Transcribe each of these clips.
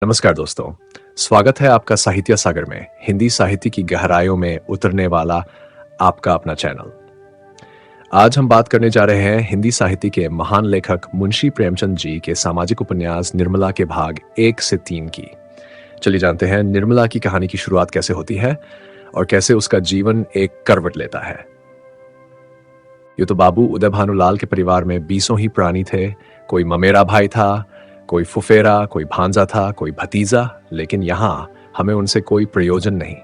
नमस्कार दोस्तों, स्वागत है आपका साहित्य सागर में, हिंदी साहित्य की गहराइयों में उतरने वाला आपका अपना चैनल। आज हम बात करने जा रहे हैं हिंदी साहित्य के महान लेखक मुंशी प्रेमचंद जी के सामाजिक उपन्यास निर्मला के भाग 1 से 3 की। चलिए जानते हैं निर्मला की कहानी की शुरुआत कैसे होती है और कैसे उसका जीवन एक करवट लेता है। ये तो बाबू उदय भानुलाल के परिवार में बीसों ही प्राणी थे। कोई ममेरा भाई था, कोई फुफेरा, कोई भांजा था, कोई भतीजा, लेकिन यहां हमें उनसे कोई प्रयोजन नहीं।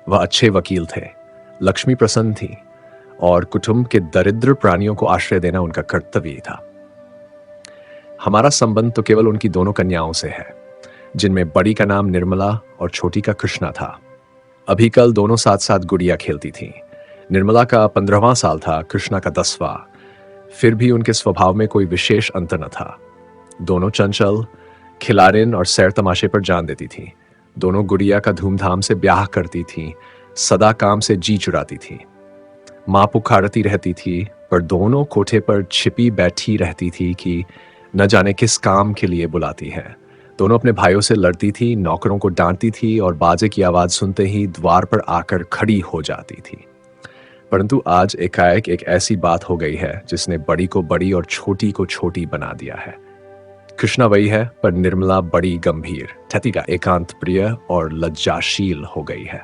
वह अच्छे वकील थे, लक्ष्मी प्रसन्न थी और कुटुंब के दरिद्र प्राणियों को आश्रय देना उनका कर्तव्य ही था। हमारा संबंध तो केवल उनकी दोनों कन्याओं से है, जिनमें बड़ी का नाम निर्मला और छोटी का कृष्णा था। अभी कल दोनों साथ साथ गुड़िया खेलती थीं। निर्मला का 15वां साल था, कृष्णा का 10वां। फिर भी उनके स्वभाव में कोई विशेष अंतर न था। दोनों चंचल, खिलारिन और सैर तमाशे पर जान देती थीं। दोनों गुड़िया का धूमधाम से ब्याह करती थीं, सदा काम से जी चुराती थीं। माँ पुकारती रहती थी, पर दोनों कोठे पर छिपी बैठी रहती थी कि न जाने किस काम के लिए बुलाती है। दोनों अपने भाइयों से लड़ती थी, नौकरों को डांटती थी और बाजे की आवाज सुनते ही द्वार पर आकर खड़ी हो जाती थी। परंतु आज एकाएक एक ऐसी बात हो गई है जिसने बड़ी को बड़ी और छोटी को छोटी बना दिया है। कृष्णा वही है, पर निर्मला बड़ी गंभीर, ठतिका, एकांत प्रिय और लज्जाशील हो गई है।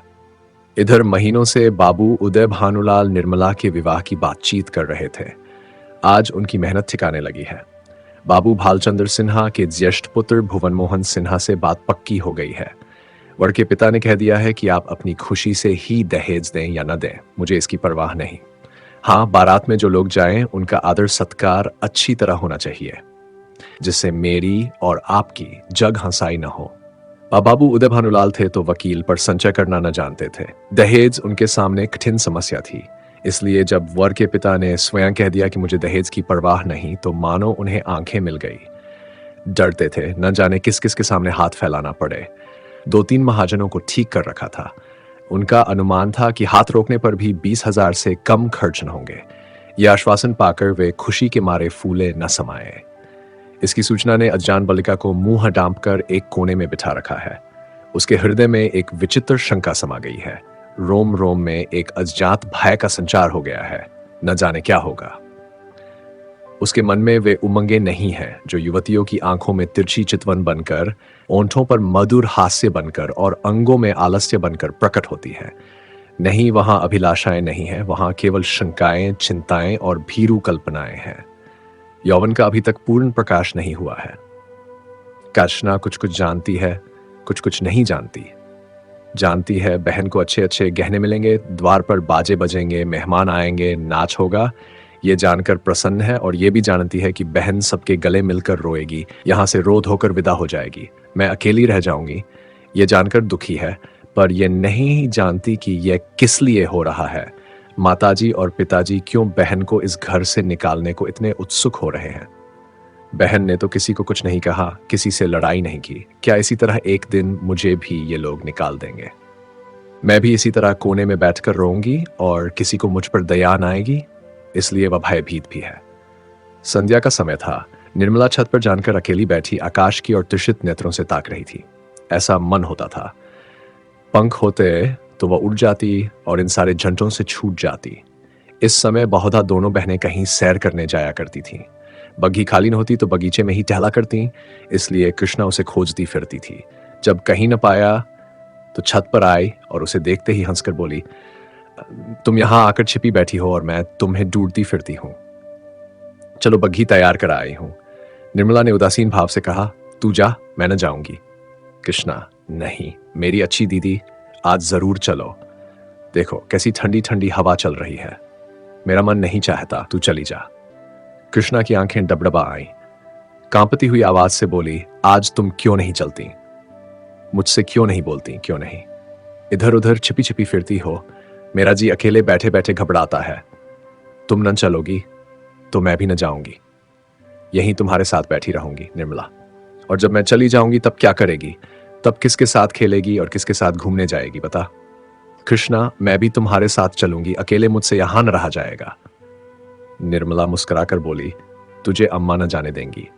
इधर महीनों से बाबू उदय भानुलाल निर्मला के विवाह की बातचीत कर रहे थे। आज उनकी मेहनत ठिकाने लगी है। बाबू भालचंद्र सिन्हा के ज्येष्ठ पुत्र भुवन मोहन सिन्हा से बात पक्की हो गई है। वर के पिता ने कह दिया है कि आप अपनी खुशी से ही दहेज दें या न दें, मुझे इसकी परवाह नहीं। हाँ, बारात में जो लोग जाएं उनका आदर सत्कार अच्छी तरह होना चाहिए, जिससे मेरी और आपकी जग हंसाई न हो। बाबू उदय भानुलाल थे तो वकील, पर संचय करना न जानते थे। दहेज उनके सामने कठिन समस्या थी। इसलिए जब वर के पिता ने स्वयं कह दिया कि मुझे दहेज की परवाह नहीं, तो मानो उन्हें आंखें मिल गई। डरते थे, न जाने किस किस के सामने हाथ फैलाना पड़े। 2-3 महाजनों को ठीक कर रखा था। उनका अनुमान था कि हाथ रोकने पर भी 20,000 से कम खर्च न होंगे। यह आश्वासन पाकर वे खुशी के मारे फूले न समाये। इसकी सूचना ने अज्ञान बालिका को मुंह डांप कर एक कोने में बिठा रखा है। उसके हृदय में एक विचित्र शंका समा गई है। रोम रोम में एक अज्ञात भय का संचार हो गया है। न जाने क्या होगा। उसके मन में वे उमंगें नहीं हैं जो युवतियों की आंखों में तिरछी चितवन बनकर, ओंठों पर मधुर हास्य बनकर और अंगों में आलस्य बनकर प्रकट होती है। नहीं, वहां अभिलाषाएं नहीं है, वहां केवल शंकाएं, चिंताएं और भीरू कल्पनाएं हैं। यौवन का अभी तक पूर्ण प्रकाश नहीं हुआ है। कृष्णा कुछ कुछ जानती है, कुछ कुछ नहीं जानती। जानती है बहन को अच्छे अच्छे गहने मिलेंगे, द्वार पर बाजे बजेंगे, मेहमान आएंगे, नाच होगा। ये जानकर प्रसन्न है और ये भी जानती है कि बहन सबके गले मिलकर रोएगी, यहां से रो धोकर विदा हो जाएगी, मैं अकेली रह जाऊंगी। ये जानकर दुखी है, पर यह नहीं जानती कि यह किस लिए हो रहा है। माताजी और पिताजी क्यों बहन को इस घर से निकालने को इतने उत्सुक हो रहे हैं। बहन ने तो किसी को कुछ नहीं कहा, किसी से लड़ाई नहीं की। क्या इसी तरह एक दिन मुझे भी ये लोग निकाल देंगे? मैं भी इसी तरह कोने में बैठकर रोऊंगी और किसी को मुझ पर दया न आएगी। इसलिए वह भयभीत भी है। संध्या का समय था। निर्मला छत पर जानकर अकेली बैठी आकाश की और त्रिषित नेत्रों से ताक रही थी। ऐसा मन होता था, पंख होते तो वह उड़ जाती और इन सारे झंझटों से छूट जाती। इस समय बहुधा दोनों बहनें कहीं सैर करने जाया करती थीं। बग्घी खाली न होती तो बगीचे में ही टहला करती, इसलिए कृष्णा उसे खोजती फिरती थी। जब कहीं न पाया तो छत पर आई और उसे देखते ही हंसकर बोली, तुम यहां आकर छिपी बैठी हो और मैं तुम्हें ढूंढती फिरती हूं। चलो बग्घी तैयार कर आई हूं। निर्मला ने उदासीन भाव से कहा, तू जा, मैं न जाऊंगी। कृष्णा, नहीं मेरी अच्छी दीदी, आज जरूर चलो। देखो कैसी ठंडी ठंडी हवा चल रही है। मेरा मन नहीं चाहता, तू चली जा। कृष्णा की आंखें डबडबा आईं। कांपती हुई आवाज से बोली, आज तुम क्यों नहीं चलती? मुझसे क्यों नहीं बोलती, क्यों नहीं? इधर उधर छिपी छिपी फिरती हो। मेरा जी अकेले बैठे बैठे घबराता है। तुम न चलोगी तो मैं भी न जाऊंगी। यहीं तुम्हारे साथ बैठी रहूंगी निर्मला। और जब मैं चली जाऊंगी तब क्या करेगी? तब किसके साथ खेलेगी और किसके साथ घूमने जाएगी, बता? कृष्णा, मैं भी तुम्हारे साथ चलूंगी, अकेले मुझसे यहां न रहा जाएगा। निर्मला मुस्कुराकर बोली, तुझे अम्मा न जाने देंगी।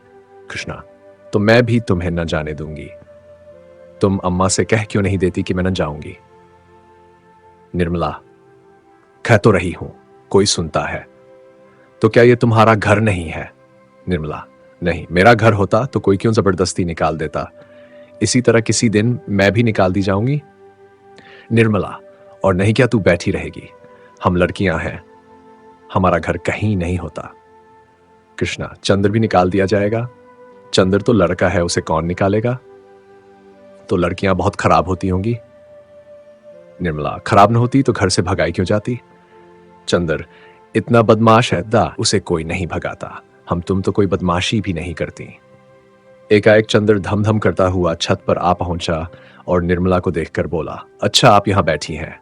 कृष्णा, तो मैं भी तुम्हें न जाने दूंगी। तुम अम्मा से कह क्यों नहीं देती कि मैं न जाऊंगी? निर्मला, कह तो रही हूं, कोई सुनता है। तो क्या ये तुम्हारा घर नहीं है? निर्मला, नहीं, मेरा घर होता तो कोई क्यों जबरदस्ती निकाल देता? इसी तरह किसी दिन मैं भी निकाल दी जाऊंगी। निर्मला, और नहीं क्या तू बैठी रहेगी? हम लड़कियां हैं, हमारा घर कहीं नहीं होता। कृष्णा, चंद्र भी निकाल दिया जाएगा? चंद्र तो लड़का है, उसे कौन निकालेगा? तो लड़कियां बहुत खराब होती होंगी। निर्मला, खराब न होती तो घर से भगाई क्यों जाती? चंद्र, इतना बदमाश है दा, उसे कोई नहीं भगाता। हम तुम तो कोई बदमाशी भी नहीं करती। एकाएक चंद्र धम धम करता हुआ छत पर आ पहुंचा और निर्मला को देखकर बोला, अच्छा आप यहां बैठी हैं।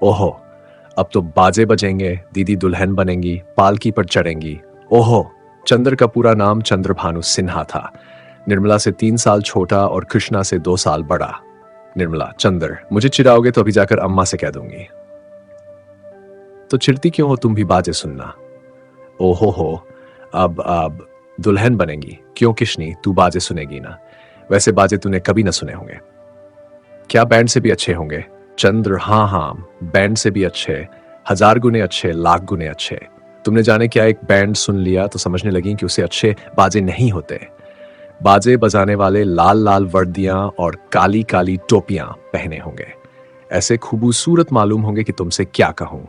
ओहो, अब तो बाजे बजेंगे, दीदी दुल्हन बनेंगी, पालकी पर चढ़ेंगी। ओहो। चंद्र का पूरा नाम चंद्रभानु सिन्हा था। निर्मला से 3 साल छोटा और कृष्णा से 2 साल बड़ा। निर्मला, चंद्र, मुझे चिढ़ाओगे तो अभी जाकर अम्मा से कह दूंगी। तो चिढ़ती क्यों हो, तुम भी बाजे सुनना। ओहो हो, अब दुल्हन बनेंगी। क्यों किशनी, तू बाजे सुनेगी ना? वैसे बाजे तूने कभी ना सुने होंगे। क्या बैंड से भी अच्छे होंगे? चंद्र, हाँ हाँ, बैंड से भी अच्छे, 1000 गुने अच्छे, लाख गुने अच्छे। तुमने जाने क्या एक बैंड सुन लिया तो समझने लगी कि उसे अच्छे बाजे नहीं होते। बाजे बजाने वाले लाल लाल वर्दियां और काली काली टोपियां पहने होंगे। ऐसे खूबसूरत मालूम होंगे कि तुमसे क्या कहूं।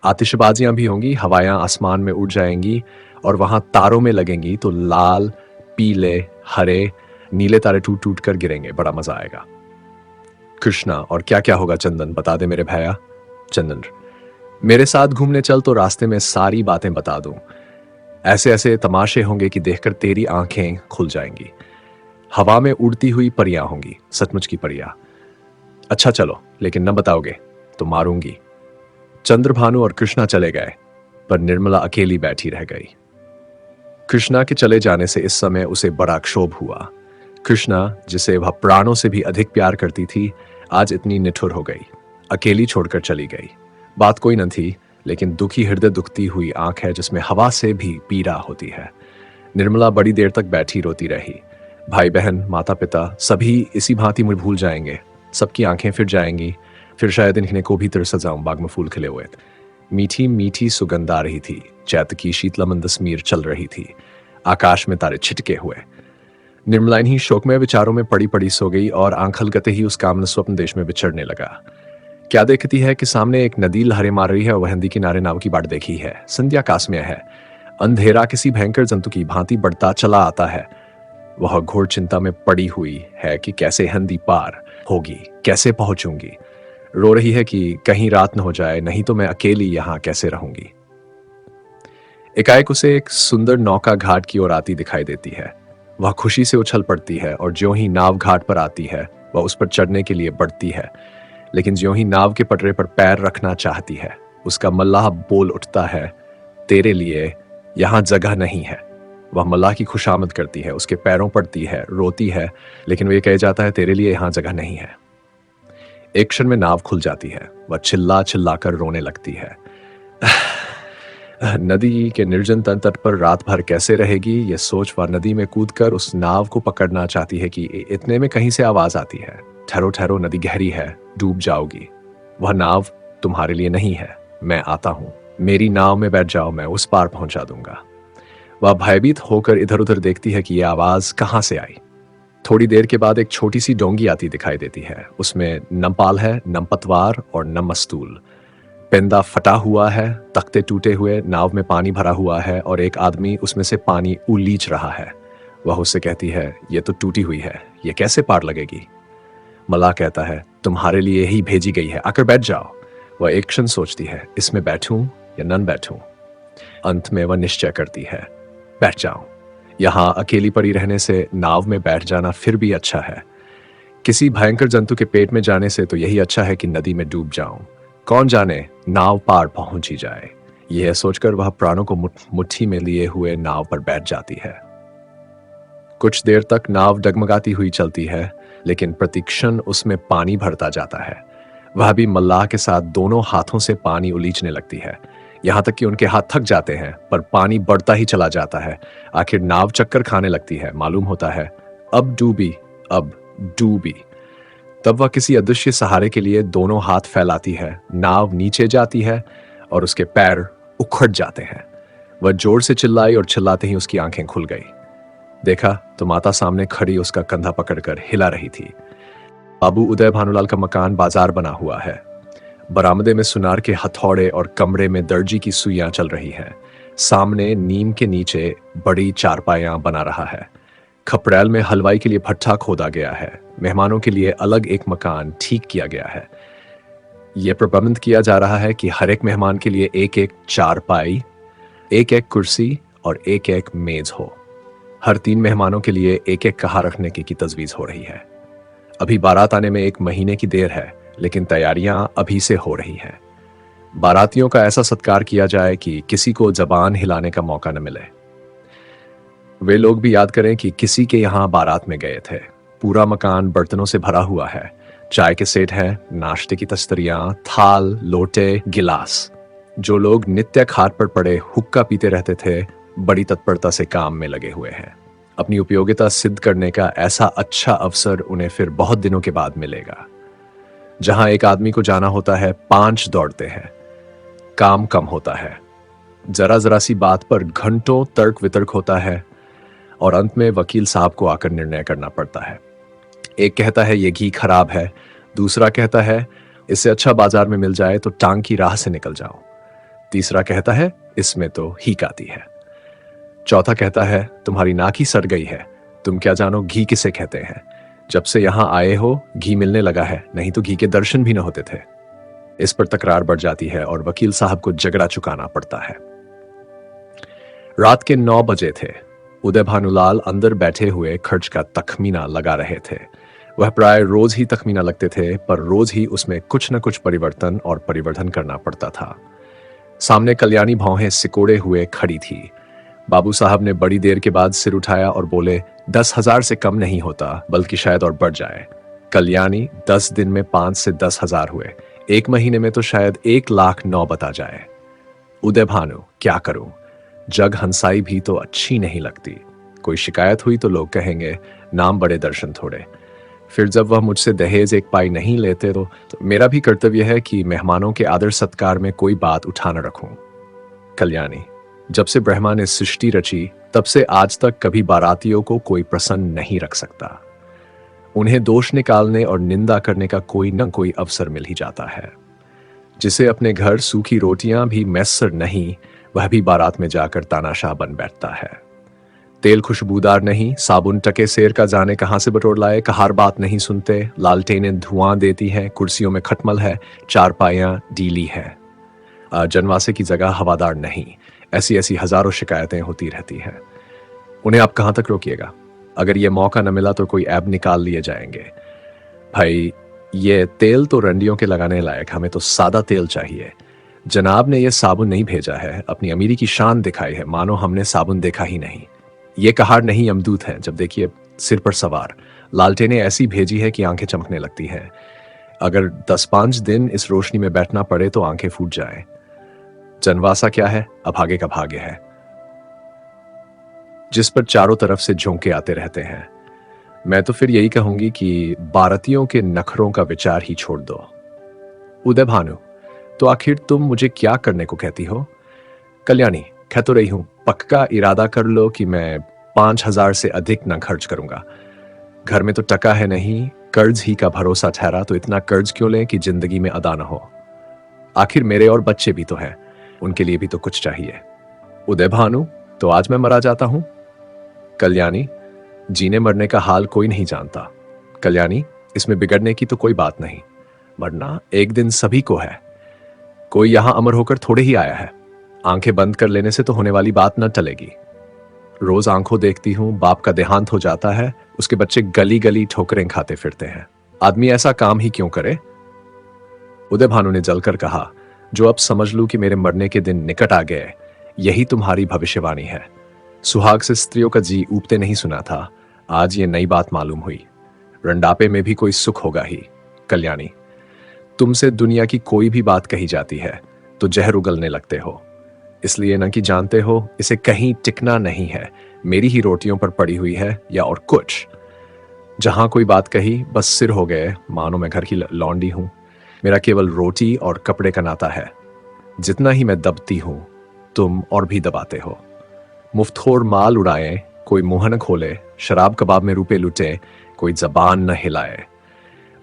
आतिशबाजियां भी होंगी, हवायां आसमान में उड़ जाएंगी और वहां तारों में लगेंगी तो लाल, पीले, हरे, नीले तारे टूट टूट कर गिरेंगे। बड़ा मजा आएगा। कृष्णा, और क्या क्या होगा चंदन, बता दे मेरे भैया। चंदन, मेरे साथ घूमने चल तो रास्ते में सारी बातें बता दूं। ऐसे ऐसे तमाशे होंगे कि देखकर तेरी आंखें खुल जाएंगी। हवा में उड़ती हुई परियां होंगी, सचमुच की परियां। अच्छा चलो, लेकिन न बताओगे तो मारूंगी। चंद्रभानु और कृष्णा चले गए, पर निर्मला अकेली बैठी रह गई। कृष्णा के चले जाने से इस समय उसे बड़ा क्षोभ हुआ। कृष्णा, जिसे वह प्राणों से भी अधिक प्यार करती थी, आज इतनी निठुर हो गई, अकेली छोड़कर चली गई। बात कोई न थी, लेकिन दुखी हृदय दुखती हुई आंख है जिसमें हवा से भी पीड़ा होती है। निर्मला बड़ी देर तक बैठी रोती रही। भाई बहन, माता पिता सभी इसी भांति मुझे भूल जाएंगे। सबकी आंखें फिर जाएंगी, फिर शायद इन्हें को भी तरस जाऊं। बाग में फूल खिले हुए थे, मीठी मीठी सुगंध आ रही थी, चैत की शीतलमंद स्मीर चल रही थी, आकाश में तारे छिटके हुए। निर्मला इन्हीं शोकमय विचारों में पड़ी पड़ी सो गई और आंख हलकते ही उस कामन स्वप्न देश में विचरने लगा। क्या देखती है कि सामने एक नदी लहरें मार रही है और वह नदी किनारे नाव की बाट देखी है। संध्या कास्मय है, अंधेरा किसी भयंकर जंतु की भांति बढ़ता चला आता है। वह घोर चिंता में पड़ी हुई है कि कैसे हंदी पार होगी, कैसे पहुंचूंगी। रो रही है कि कहीं रात न हो जाए, नहीं तो मैं अकेली यहां कैसे रहूंगी। एकाएक उसे एक सुंदर नौका घाट की ओर आती दिखाई देती है। वह खुशी से उछल पड़ती है और ज्यों ही नाव घाट पर आती है, वह उस पर चढ़ने के लिए बढ़ती है, लेकिन ज्यों ही नाव के पटरे पर पैर रखना चाहती है, उसका मल्लाह बोल उठता है, तेरे लिए यहां जगह नहीं है। वह मल्लाह की खुशामद करती है, उसके पैरों पड़ती है, रोती है, लेकिन वह ये कह जाता है, तेरे लिए यहां जगह नहीं है। एक क्षण में नाव खुल जाती है, वह चिल्ला चिल्ला कर रोने लगती है। नदी के निर्जन तट पर रात भर कैसे रहेगी, यह सोच वह नदी में कूदकर उस नाव को पकड़ना चाहती है कि इतने में कहीं से आवाज आती है, ठहरो ठहरो, नदी गहरी है, डूब जाओगी। वह नाव तुम्हारे लिए नहीं है, मैं आता हूं, मेरी नाव में बैठ जाओ, मैं उस पार पहुंचा दूंगा। वह भयभीत होकर इधर उधर देखती है कि यह आवाज कहां से आई। थोड़ी देर के बाद एक छोटी सी डोंगी आती दिखाई देती है। उसमें न पाल है, न पतवार और न मस्तूल। पेंदा फटा हुआ है, तख्ते टूटे हुए, नाव में पानी भरा हुआ है और एक आदमी उसमें से पानी उलीच रहा है। वह उससे कहती है, यह तो टूटी हुई है, यह कैसे पार लगेगी? मल्लाह कहता है, तुम्हारे लिए ही भेजी गई है, आकर बैठ जाओ। वह एक क्षण सोचती है, इसमें बैठूं या न बैठूं। अंत में वह निश्चय करती है, बैठ जाऊं। यहां अकेली पड़ी रहने से नाव में बैठ जाना फिर भी अच्छा है। किसी भयंकर जंतु के पेट में जाने से तो यही अच्छा है कि नदी में डूब जाऊं। कौन जाने नाव पार पहुंच ही जाए। यह सोचकर वह प्राणों को मुट्ठी में लिए हुए नाव पर बैठ जाती है। कुछ देर तक नाव डगमगाती हुई चलती है, लेकिन प्रतिक्षण उसमें पानी भरता जाता है। वह भी मल्लाह के साथ दोनों हाथों से पानी उलीचने लगती है, यहां तक कि उनके हाथ थक जाते हैं, पर पानी बढ़ता ही चला जाता है। आखिर नाव चक्कर खाने लगती है। मालूम होता है अब डूबी, अब डूबी। तब वह किसी अदृश्य सहारे के लिए दोनों हाथ फैलाती है, नाव नीचे जाती है और उसके पैर उखड़ जाते हैं। वह जोर से चिल्लाई और चिल्लाते ही उसकी आंखें खुल गई। देखा तो माता सामने खड़ी उसका कंधा पकड़कर हिला रही थी। बाबू उदय भानुलाल का मकान बाजार बना हुआ है। बरामदे में सुनार के हथौड़े और कमरे में दर्जी की सुइयां चल रही हैं। सामने नीम के नीचे बड़ी चारपाइयां बना रहा है। खपड़ैल में हलवाई के लिए भट्ठा खोदा गया है। मेहमानों के लिए अलग एक मकान ठीक किया गया है। यह प्रबंध किया जा रहा है कि हर एक मेहमान के लिए एक एक चारपाई, एक एक कुर्सी और एक एक मेज हो। हर 3 मेहमानों के लिए एक एक कहा रखने की तजवीज हो रही है। अभी बारात आने में 1 महीने की देर है, लेकिन तैयारियां अभी से हो रही हैं। बारातियों का ऐसा सत्कार किया जाए कि किसी को जबान हिलाने का मौका न मिले। वे लोग भी याद करें कि किसी के यहां बारात में गए थे। पूरा मकान बर्तनों से भरा हुआ है। चाय के सेट हैं, नाश्ते की तस्तरियां, थाल, लोटे, गिलास। जो लोग नित्य खाट पर पड़े हुक्का पीते रहते थे, बड़ी तत्परता से काम में लगे हुए हैं। अपनी उपयोगिता सिद्ध करने का ऐसा अच्छा अवसर उन्हें फिर बहुत दिनों के बाद मिलेगा। जहां एक आदमी को जाना होता है, 5 दौड़ते हैं। काम कम होता है। जरा जरा सी बात पर घंटों तर्क वितर्क होता है और अंत में वकील साहब को आकर निर्णय करना पड़ता है। एक कहता है ये घी खराब है, दूसरा कहता है इससे अच्छा बाजार में मिल जाए तो टांग की राह से निकल जाओ। तीसरा कहता है इसमें तो हीक आती है। चौथा कहता है तुम्हारी नाक ही सड़ गई है, तुम क्या जानो घी किसे कहते हैं। जब से यहां आए हो घी मिलने लगा है, नहीं तो घी के दर्शन भी न होते थे। इस पर तकरार बढ़ जाती है और वकील साहब को झगड़ा चुकाना पड़ता है। रात के 9 बजे थे। उदय भानुलाल अंदर बैठे हुए खर्च का तखमीना लगा रहे थे। वह प्राय रोज ही तखमीना लगते थे, पर रोज ही उसमें कुछ न कुछ परिवर्तन और परिवर्धन करना पड़ता था। सामने कल्याणी भौहें सिकोड़े हुए खड़ी थी। बाबू साहब ने बड़ी देर के बाद सिर उठाया और बोले 10,000 से कम नहीं होता, बल्कि शायद और बढ़ जाए। कल्याणी 10 दिन में 5 से 10,000 हुए, 1 महीने में तो शायद 1,09,000 बता जाए। उदय भानु क्या करूं, जग हंसाई भी तो अच्छी नहीं लगती। कोई शिकायत हुई तो लोग कहेंगे नाम बड़े दर्शन थोड़े। फिर जब वह मुझसे दहेज 1 पाई नहीं लेते तो मेरा भी कर्तव्य है कि मेहमानों के आदर सत्कार में कोई बात उठा न रखूं। कल्याणी जब से ब्रह्मा ने सृष्टि रची तब से आज तक कभी बारातियों को कोई प्रसन्न नहीं रख सकता। उन्हें दोष निकालने और निंदा करने का कोई न कोई अवसर मिल ही जाता है। जिसे अपने घर सूखी रोटियां भी मैसर नहीं, वह भी बारात में जाकर तानाशाह बन बैठता है। तेल खुशबूदार नहीं, साबुन टके सेर का जाने कहां से बटोर लाए, कहार बात नहीं सुनते, लालटेनें धुआं देती हैं, कुर्सियों में खटमल है, चारपाइयां डीली है, जनवासे की जगह हवादार नहीं। ऐसी ऐसी हजारों शिकायतें होती रहती हैं। उन्हें आप कहां तक रोकिएगा? अगर ये मौका न मिला तो कोई ऐब निकाल लिए जाएंगे। भाई ये तेल तो रंडियों के लगाने लायक, हमें तो सादा तेल चाहिए। जनाब ने यह साबुन नहीं भेजा है, अपनी अमीरी की शान दिखाई है, मानो हमने साबुन देखा ही नहीं। ये कहार नहीं यमदूत है, जब देखिए सिर पर सवार। लालटेनें ऐसी भेजी है कि आंखें चमकने लगती हैं। अगर 10-5 दिन इस रोशनी में बैठना पड़े तो आंखें फूट जाएं। जनवासा क्या है, अभागे का भाग्य है, जिस पर चारों तरफ से झोंके आते रहते हैं। मैं तो फिर यही कहूंगी कि बारातियों के नखरों का विचार ही छोड़ दो। उदय भानु तो आखिर तुम मुझे क्या करने को कहती हो? कल्याणी कह तो रही हूं, पक्का इरादा कर लो कि मैं 5,000 से अधिक न खर्च करूंगा। घर में तो टका है नहीं, कर्ज ही का भरोसा ठहरा, तो इतना कर्ज क्यों लें कि जिंदगी में अदा न हो। आखिर मेरे और बच्चे भी तो हैं, उनके लिए भी तो कुछ चाहिए। उदय भानु तो आज मैं मरा जाता हूं। कल्याणी जीने मरने का हाल कोई नहीं जानता। कल्याणी इसमें बिगड़ने की तो कोई बात नहीं, मरना एक दिन सभी को है। कोई यहां अमर होकर थोड़े ही आया है। आंखें बंद कर लेने से तो होने वाली बात न टलेगी। रोज आंखों देखती हूं, बाप का देहांत हो जाता है, उसके बच्चे गली गली ठोकरें खाते फिरते हैं। आदमी ऐसा काम ही क्यों करे? उदय भानु ने जलकर कहा, जो अब समझ लूं कि मेरे मरने के दिन निकट आ गए, यही तुम्हारी भविष्यवाणी है। सुहाग से स्त्रियों का जी ऊबते नहीं सुना था, आज ये नई बात मालूम हुई। रंडापे में भी कोई सुख होगा ही। कल्याणी तुमसे दुनिया की कोई भी बात कही जाती है तो जहर उगलने लगते हो, इसलिए न कि जानते हो इसे कहीं टिकना नहीं है, मेरी ही रोटियों पर पड़ी हुई है या और कुछ। जहां कोई बात कही बस सिर हो गए, मानो मैं घर की लौंडी हूं। मेरा केवल रोटी और कपड़े का नाता है। जितना ही मैं दबती हूं, तुम और भी दबाते हो। मुफ्तखोर माल उड़ाए, कोई मुंह न खोले, शराब कबाब में रुपए लुटे, कोई जबान न हिलाए।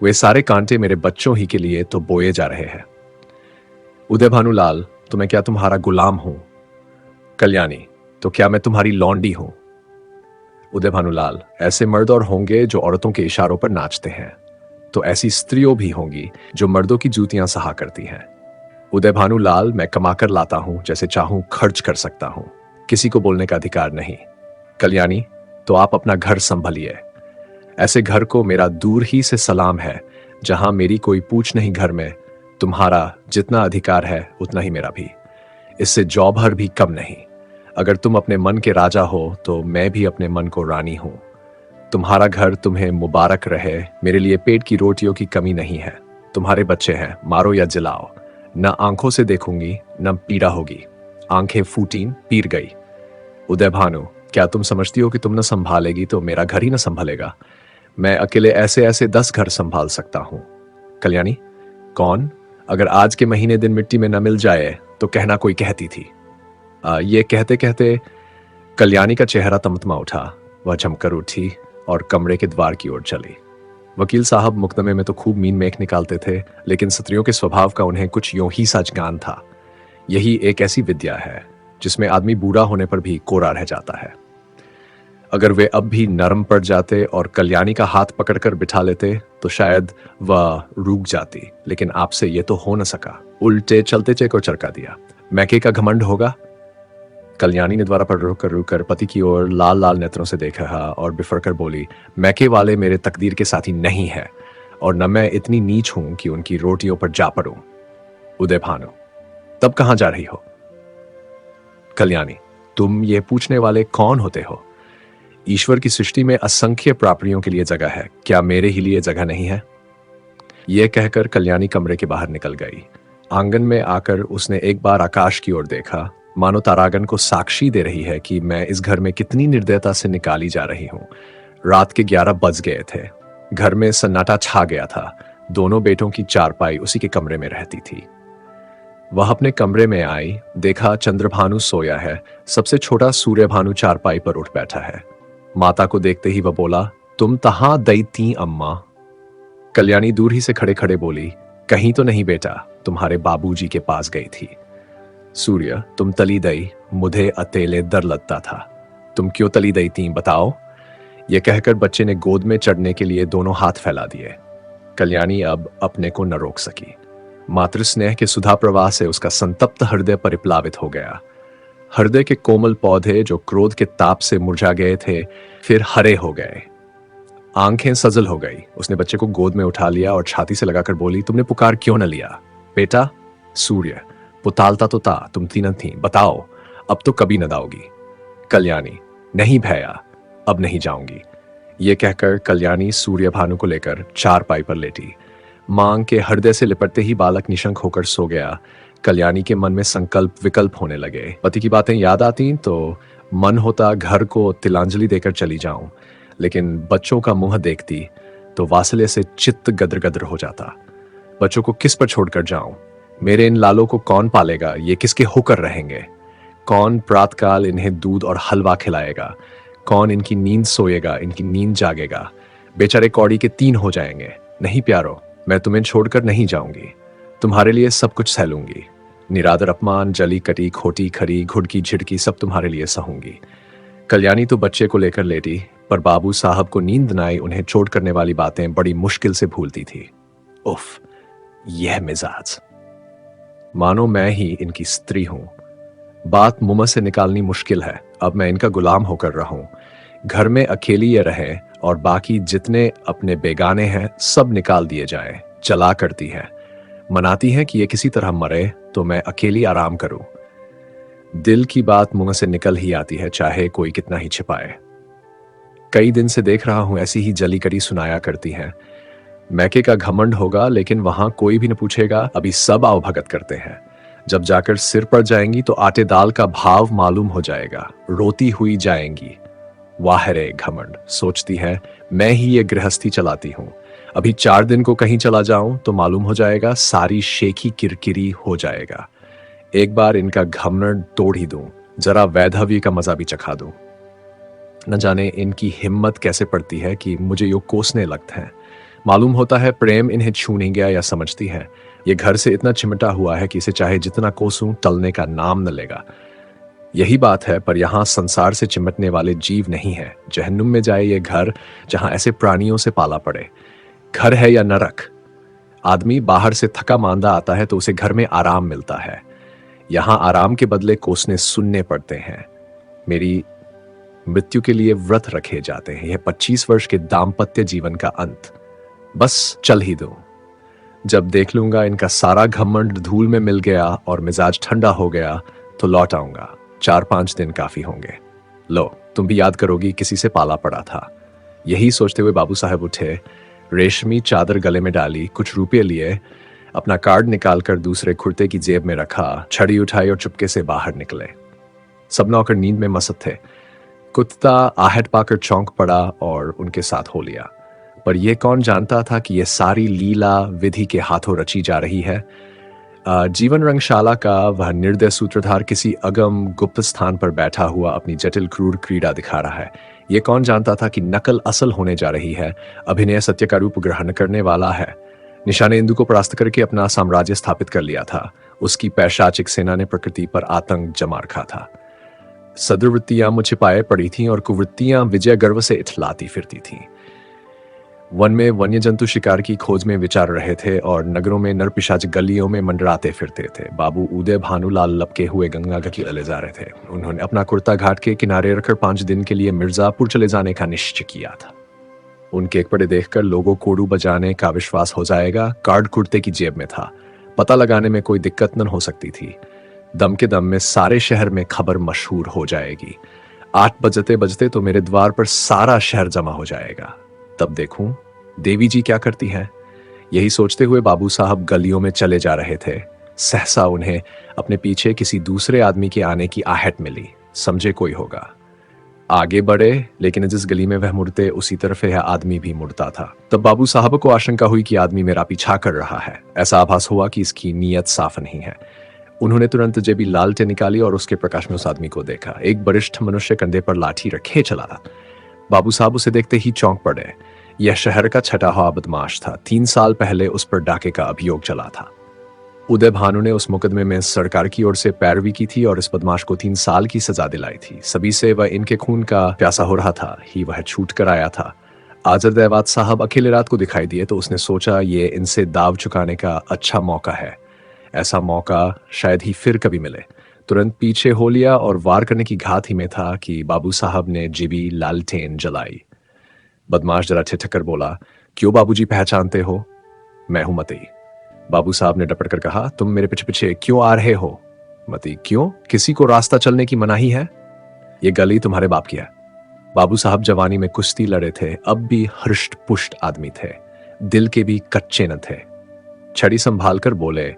वे सारे कांटे मेरे बच्चों ही के लिए तो बोए जा रहे हैं। उदय भानुलाल, तो मैं क्या तुम्हारा गुलाम हूं? कल्याणी, तो क्या मैं तुम्हारी लौंडी हूं? उदय भानुलाल, ऐसे मर्द और होंगे जो औरतों के इशारों पर नाचते हैं, तो ऐसी स्त्रियों भी होंगी जो मर्दों की जूतियां सहा करती हैं। उदय भानुलाल, मैं कमाकर लाता हूं, जैसे चाहूं खर्च कर सकता हूं, किसी को बोलने का अधिकार नहीं। कल्याणी, तो आप अपना घर संभलिए। ऐसे घर को मेरा दूर ही से सलाम है, जहां मेरी कोई पूछ नहीं। घर में तुम्हारा जितना अधिकार है उतना ही मेरा भी, इससे जौ भर भी कम नहीं। अगर तुम अपने मन के राजा हो तो मैं भी अपने मन को रानी हूं। तुम्हारा घर तुम्हें मुबारक रहे। मेरे लिए पेट की रोटियों की कमी नहीं है। तुम्हारे बच्चे हैं, मारो या जिलाओ। न आंखों से देखूंगी न पीड़ा होगी। आंखें फूटीं, पीर गई। उदय भानु, क्या तुम समझती हो कि तुम न संभालेगी तो मेरा घर ही न संभलेगा? मैं अकेले ऐसे ऐसे 10 घर संभाल सकता हूं। कल्याणी, कौन? अगर आज के महीने दिन मिट्टी में न मिल जाए तो कहना कोई कहती थी। ये कहते कहते कल्याणी का चेहरा तमतमा उठा। वह झमकर उठी और कमरे के द्वार की ओर चली। वकील साहब मुकदमे में तो खूब मीन मेख निकालते थे, लेकिन स्त्रियों के स्वभाव का उन्हें कुछ यूं ही सा ज्ञान था। यही एक ऐसी विद्या है जिसमें आदमी बूढ़ा होने पर भी कोरा रह जाता है। अगर वे अब भी नरम पड़ जाते और कल्याणी का हाथ पकड़कर बिठा लेते तो शायद वह रुक जाती, लेकिन आपसे ये तो हो न सका। उल्टे चलते चे को चरका दिया। मैके का घमंड होगा? कल्याणी ने द्वारा पर रुक कर पति की ओर लाल लाल नेत्रों से देखा और बिफर कर बोली, मैके वाले मेरे तकदीर के साथी नहीं है, और न मैं इतनी नीच हूं कि उनकी रोटियों पर जा पड़ूं। उदय भानु, तब कहां जा रही हो? कल्याणी, तुम ये पूछने वाले कौन होते हो? ईश्वर की सृष्टि में असंख्य प्राणियों के लिए जगह है, क्या मेरे ही लिए जगह नहीं है? यह कहकर कल्याणी कमरे के बाहर निकल गई। आंगन में आकर उसने एक बार आकाश की ओर देखा, मानो तारागन को साक्षी दे रही है कि मैं इस घर में कितनी निर्दयता से निकाली जा रही हूं। रात के 11 बज गए थे। घर में सन्नाटा छा गया था। दोनों बेटों की चारपाई उसी के कमरे में रहती थी। वह अपने कमरे में आई, देखा चंद्रभानु सोया है, सबसे छोटा सूर्यभानु चारपाई पर उठ बैठा है। माता को देखते ही वह बोला, तुम तहां दई थी अम्मा? कल्याणी दूर ही से खड़े खड़े बोली, कहीं तो नहीं बेटा, तुम्हारे बाबूजी के पास गई थी। सूर्य, तुम तली दई, मुझे अतेले डर लगता था। तुम क्यों तली दई थी बताओ? यह कहकर बच्चे ने गोद में चढ़ने के लिए दोनों हाथ फैला दिए। कल्याणी अब अपने को न रोक सकी। मातृ स्नेह के सुधा प्रवाह से उसका संतप्त हृदय परिप्लावित हो गया। हृदय के कोमल पौधे जो क्रोध के ताप से मुरझा गए थे, फिर हरे हो गए। आंखें सजल हो गई। उसने बच्चे को गोद में उठा लिया और छाती से लगाकर बोली, तुमने पुकार क्यों न लिया? बेटा, सूर्य, पुतालता तो था, तुम थी न थी, बताओ, अब तो कभी न दाओगी। कल्याणी, नहीं भैया, अब नहीं जाऊंगी। ये कहकर कल्याणी सूर्य भानु को लेकर चारपाई पर लेटी। मांग के हृदय से लिपटते ही बालक निशंक होकर सो गया। कल्याणी के मन में संकल्प विकल्प होने लगे। पति की बातें याद आती तो मन होता घर को तिलांजलि देकर चली जाऊं, लेकिन बच्चों का मुंह देखती तो वात्सल्य से चित्त गदर गदर हो जाता। बच्चों को किस पर छोड़कर जाऊं? मेरे इन लालों को कौन पालेगा? ये किसके होकर रहेंगे? कौन प्रातकाल इन्हें दूध और हलवा खिलाएगा? कौन इनकी नींद सोएगा, इनकी नींद जागेगा? बेचारे कौड़ी के 3 हो जाएंगे। नहीं प्यारो, मैं तुम्हें छोड़कर नहीं जाऊंगी। तुम्हारे लिए सब कुछ सह लूंगी। निरादर अपमान, जली कटी, खोटी खरी, घुड़की झिड़की सब तुम्हारे लिए सहूंगी। कल्याणी तो बच्चे को लेकर लेटी, पर बाबू साहब को नींद न आई। उन्हें चोट करने वाली बातें बड़ी मुश्किल से भूलती थी। उफ, यह मिजाज, मानो मैं ही इनकी स्त्री हूं। बात मुंह से निकालनी मुश्किल है। अब मैं इनका गुलाम होकर रहूं। घर में अकेली ये रहे और बाकी जितने अपने बेगाने हैं सब निकाल दिए जाएं। चला करती है, मनाती है कि ये किसी तरह मरे तो मैं अकेली आराम करूं। दिल की बात मुंह से निकल ही आती है, चाहे कोई कितना ही छिपाए। कई दिन से देख रहा हूं ऐसी ही जली कड़ी सुनाया करती हैं। मैके का घमंड होगा, लेकिन वहां कोई भी न पूछेगा। अभी सब आओ भगत करते हैं। जब जाकर सिर पड़ जाएंगी तो आटे दाल का भाव मालूम हो जाएगा। रोती हुई जाएंगी। वाह रे घमंड, सोचती है, मैं ही ये गृहस्थी चलाती हूं। अभी 4 दिन को कहीं चला जाऊं तो मालूम हो जाएगा, सारी शेखी किरकिरी हो जाएगा। एक बार इनका घमंड तोड़ ही दूं, जरा वैधव्य का मजा भी चखा दूं। न जाने इनकी हिम्मत कैसे पड़ती है कि मुझे यूं कोसने लगते हैं। मालूम होता है प्रेम इन्हें छू नहीं गया, या समझती है ये घर से इतना चिमटा हुआ है कि इसे चाहे जितना कोसूं टलने का नाम न लेगा। यही बात है, पर यहां संसार से चिमटने वाले जीव नहीं है। जहन्नुम में जाए ये घर, जहां ऐसे प्राणियों से पाला पड़े। घर है या नरक? आदमी बाहर से थका मांदा आता है तो उसे घर में आराम मिलता है। यहां आराम के बदले कोसने सुनने पड़ते हैं। मेरी मृत्यु के लिए व्रत रखे जाते हैं। यह 25 वर्ष के दाम्पत्य जीवन का अंत। बस चल ही दो। जब देख लूंगा इनका सारा घमंड धूल में मिल गया और मिजाज ठंडा हो गया तो लौट आऊंगा। 4-5 दिन काफी होंगे। लो, तुम भी याद करोगी किसी से पाला पड़ा था। यही सोचते हुए बाबू साहब उठे, रेशमी चादर गले में डाली, कुछ रुपये लिए, अपना कार्ड निकालकर दूसरे कुर्ते की जेब में रखा, छड़ी उठाई और चुपके से बाहर निकले। सब नौकर नींद में मस्त थे। कुत्ता आहट पाकर चौंक पड़ा और उनके साथ हो लिया। पर यह कौन जानता था कि यह सारी लीला विधि के हाथों रची जा रही है। जीवन रंगशाला का वह निर्दय सूत्रधार किसी अगम गुप्त स्थान पर बैठा हुआ अपनी जटिल क्रूर क्रीड़ा दिखा रहा है। यह कौन जानता था कि नकल असल होने जा रही है, अभिनय सत्य का रूप ग्रहण करने वाला है। निशाने इंदु को परास्त करके अपना साम्राज्य स्थापित कर लिया था। उसकी पैशाचिक सेना ने प्रकृति पर आतंक जमा रखा था। सदुवृत्तियां मुझ छिपाए पड़ी थीं और कुवृत्तियां विजय गर्व से इठलाती फिरती थीं। वन में वन्य जंतु शिकार की खोज में विचार रहे थे और नगरों में नरपिशाच गलियों में मंडराते फिरते थे। बाबू उदय भानुलाल लपके हुए गंगा की चले जा रहे थे। उन्होंने अपना कुर्ता घाट के किनारे रखकर 5 दिन के लिए मिर्जापुर चले जाने का निश्चय किया था। उनके एक पड़े देखकर लोगों कोड़ू बजाने का विश्वास हो जाएगा। कार्ड कुर्ते की जेब में था। पता लगाने में कोई दिक्कत न हो सकती थी। दम के दम में सारे शहर में खबर मशहूर हो जाएगी। 8 बजते बजते तो मेरे द्वार पर सारा शहर जमा हो जाएगा। तब देखूं देवी जी क्या करती हैं। यही सोचते हुए बाबू साहब गलियों में चले जा रहे थे। सहसा उन्हें अपने पीछे किसी दूसरे आदमी के आने की आहट मिली। समझे कोई होगा। आगे बढ़े, लेकिन जिस गली में वह मुड़ते उसी तरफ यह आदमी भी मुड़ता था। तब बाबू साहब को आशंका हुई कि आदमी मेरा पीछा कर रहा है। ऐसा आभास हुआ कि इसकी नीयत साफ नहीं है। उन्होंने तुरंत जेबी लालटेन निकाली और उसके प्रकाश में उस आदमी को देखा। एक वरिष्ठ मनुष्य कंधे पर लाठी रखे चला था। बाबू साहब उसे देखते ही चौंक पड़े। यह शहर का छठा हुआ बदमाश था। 3 साल पहले उस पर डाके का अभियोग चला था। उदय भानु ने उस मुकदमे में सरकार की ओर से पैरवी की थी और इस बदमाश को 3 साल की सजा दिलाई थी। सभी से वह इनके खून का प्यासा हो रहा था ही वह छूट कर आया था। आजर दहवात साहब अकेले रात को दिखाई दिए तो उसने सोचा ये इनसे दाव चुकाने का अच्छा मौका है। ऐसा मौका शायद ही फिर कभी मिले। तुरंत पीछे हो लिया और वार करने की घात ही में था कि बाबू साहब ने जीबी लालटेन जलाई। बदमाश जरा ठिठक कर बोला, क्यों बाबूजी पहचानते हो? मैं हूं मती। बाबू साहब ने डपट कर कहा, तुम मेरे पीछे पीछे क्यों आ रहे हो? मती, क्यों? किसी को रास्ता चलने की मनाही है? ये गली तुम्हारे बाप की है। बाबू साहब जवानी में कुश्ती लड़े थे, अब भी हृष्ट पुष्ट आदमी थे, दिल के भी कच्चे न थे। छड़ी संभाल कर बोले,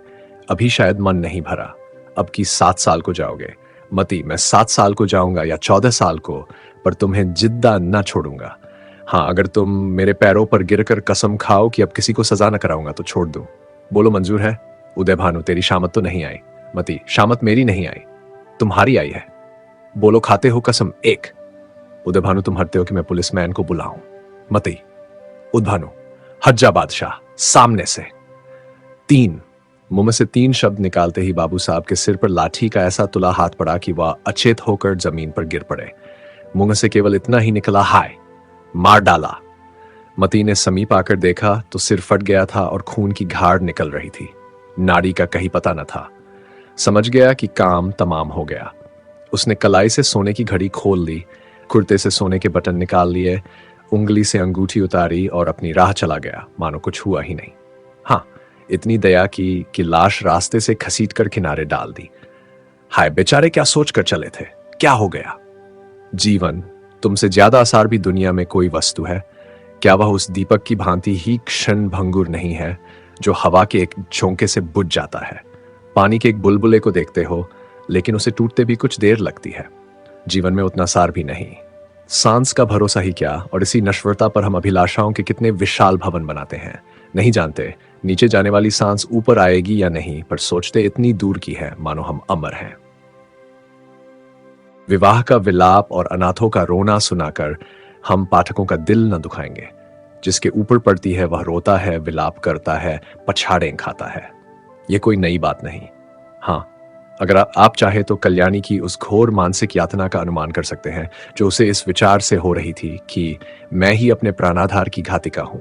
अभी शायद मन नहीं भरा, अब की 7 साल को जाओगे। मती, मैं 7 साल को जाऊंगा या 14 साल को, पर तुम्हें जिद्दा न छोड़ूंगा। हाँ, अगर तुम मेरे पैरों पर गिरकर कसम खाओ कि अब किसी को सजा न कराऊंगा तो छोड़ दूं। बोलो मंजूर है? उदय भानु, तेरी शामत तो नहीं आई। मती, शामत मेरी नहीं आई, तुम्हारी आई है। बोलो, खाते हो कसम? 1। उदय भानु, तुम हटते हो कि मैं पुलिसमैन को बुलाऊं? मती, उदय भानु, हट जा बादशाह, सामने से। 3। मुंह में से 3 शब्द निकालते ही बाबू साहब के सिर पर लाठी का ऐसा तुला हाथ पड़ा कि वह अचेत होकर जमीन पर गिर पड़े। मुंह से केवल इतना ही निकला, हाय, मार डाला। मती ने समीप आकर देखा तो सिर फट गया था और खून की घाड़ निकल रही थी। नाड़ी का कहीं पता न था। समझ गया कि काम तमाम हो गया। उसने कलाई से सोने की घड़ी खोल ली, कुर्ते से सोने के बटन निकाल लिए, उंगली से अंगूठी उतारी और अपनी राह चला गया, मानो कुछ हुआ ही नहीं। हाँ, इतनी दया की कि लाश रास्ते से घसीट कर किनारे डाल दी। हाय, बेचारे क्या सोच कर चले थे? क्या हो गया? जीवन, तुमसे ज्यादा आसार भी दुनिया में कोई वस्तु है? क्या वह उस दीपक की भांति ही क्षण भंगुर नहीं है जो हवा के एक झोंके से बुझ जाता है? पानी के एक बुलबुले को देखते हो, लेकिन उसे टूटते भी कुछ देर लगती है। जीवन में उतना सार भी नहीं। सांस का भरोसा ही क्या, और इसी नश्वरता पर हम अभिलाषाओं के कितने विशाल भवन बनाते हैं। नहीं जानते नीचे जाने वाली सांस ऊपर आएगी या नहीं, पर सोचते इतनी दूर की है मानो हम अमर हैं। विवाह का विलाप और अनाथों का रोना सुनाकर हम पाठकों का दिल न दुखाएंगे। जिसके ऊपर पड़ती है वह रोता है, विलाप करता है, पछाड़ें खाता है। यह कोई नई बात नहीं। हाँ, अगर आप चाहे तो कल्याणी की उस घोर मानसिक यातना का अनुमान कर सकते हैं जो उसे इस विचार से हो रही थी कि मैं ही अपने प्राणाधार की घातिका हूं।